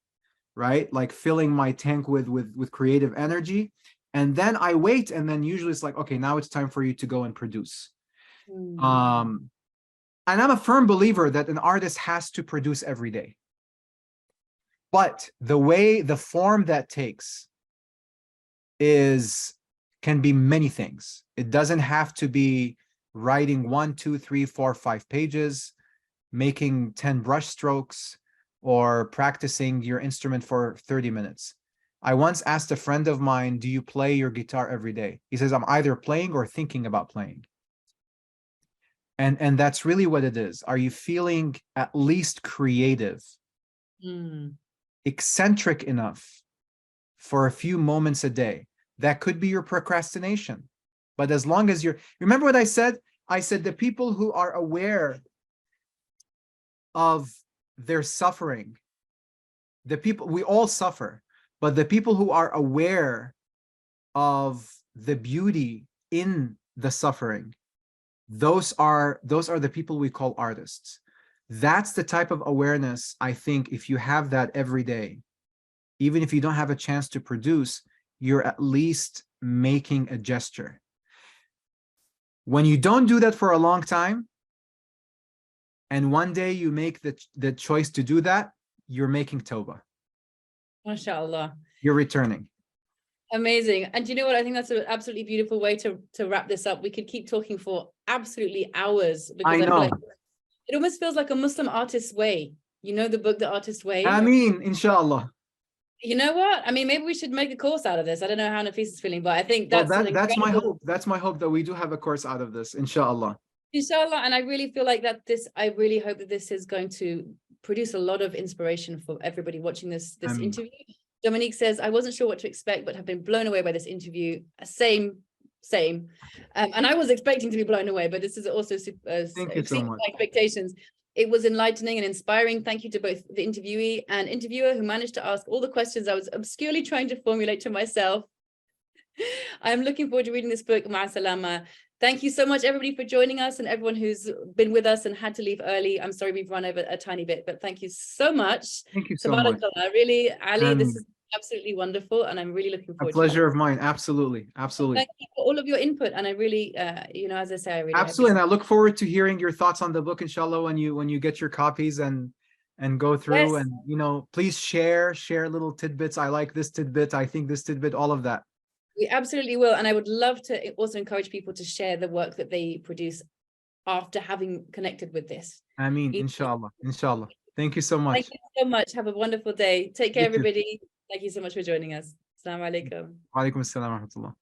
right? Like filling my tank with creative energy. And then I wait, and then usually it's like, okay, now it's time for you to go and produce. And I'm a firm believer that an artist has to produce every day. But the form that takes can be many things. It doesn't have to be writing 1, 2, 3, 4, 5 pages, making 10 brush strokes, or practicing your instrument for 30 minutes. I once asked a friend of mine, do you play your guitar every day? He says, I'm either playing or thinking about playing. And that's really what it is. Are you feeling at least creative, eccentric enough for a few moments a day? That could be your procrastination. But as long as remember what I said? I said the people who are aware of their suffering, we all suffer, but the people who are aware of the beauty in the suffering, those are the people we call artists. That's the type of awareness, I think, if you have that every day, even if you don't have a chance to produce, you're at least making a gesture. When you don't do that for a long time, and one day you make the choice to do that, you're making tawbah. MashaAllah. You're returning. Amazing. And you know what? I think that's an absolutely beautiful way to wrap this up. We could keep talking for absolutely hours, because I feel know. like it almost feels like a Muslim Artist's Way. You know the book, The Artist's Way? I mean, inshallah. You know what? I mean, maybe we should make a course out of this. I don't know how Nafis is feeling, but I think Well, that's my hope. That's my hope that we do have a course out of this, inshallah. Inshallah. And I really feel like I really hope that this is going to produce a lot of inspiration for everybody watching this interview. Dominique says, I wasn't sure what to expect, but have been blown away by this interview. Same. And I was expecting to be blown away, but this is also exceeding my expectations. It was enlightening and inspiring. Thank you to both the interviewee and interviewer who managed to ask all the questions I was obscurely trying to formulate to myself. I'm looking forward to reading this book, Ma Salama. Thank you so much, everybody, for joining us, and everyone who's been with us and had to leave early. I'm sorry we've run over a tiny bit, but thank you so much. Thank you so much. Really, Ali, this is absolutely wonderful, and I'm really looking forward to it. A pleasure of mine. Absolutely. Thank you for all of your input, and I really, as I say, I really absolutely. And I look forward to hearing your thoughts on the book, inshallah, when you get your copies and go through. Yes. And please share little tidbits. I like this tidbit. I think this tidbit. All of that. We absolutely will. And I would love to also encourage people to share the work that they produce after having connected with this. I mean, inshallah. Thank you so much. Thank you so much. Have a wonderful day. Take care, everybody. Thank you so much for joining us. Assalamu alaikum. Wa alaikum assalam wa rahmatullah.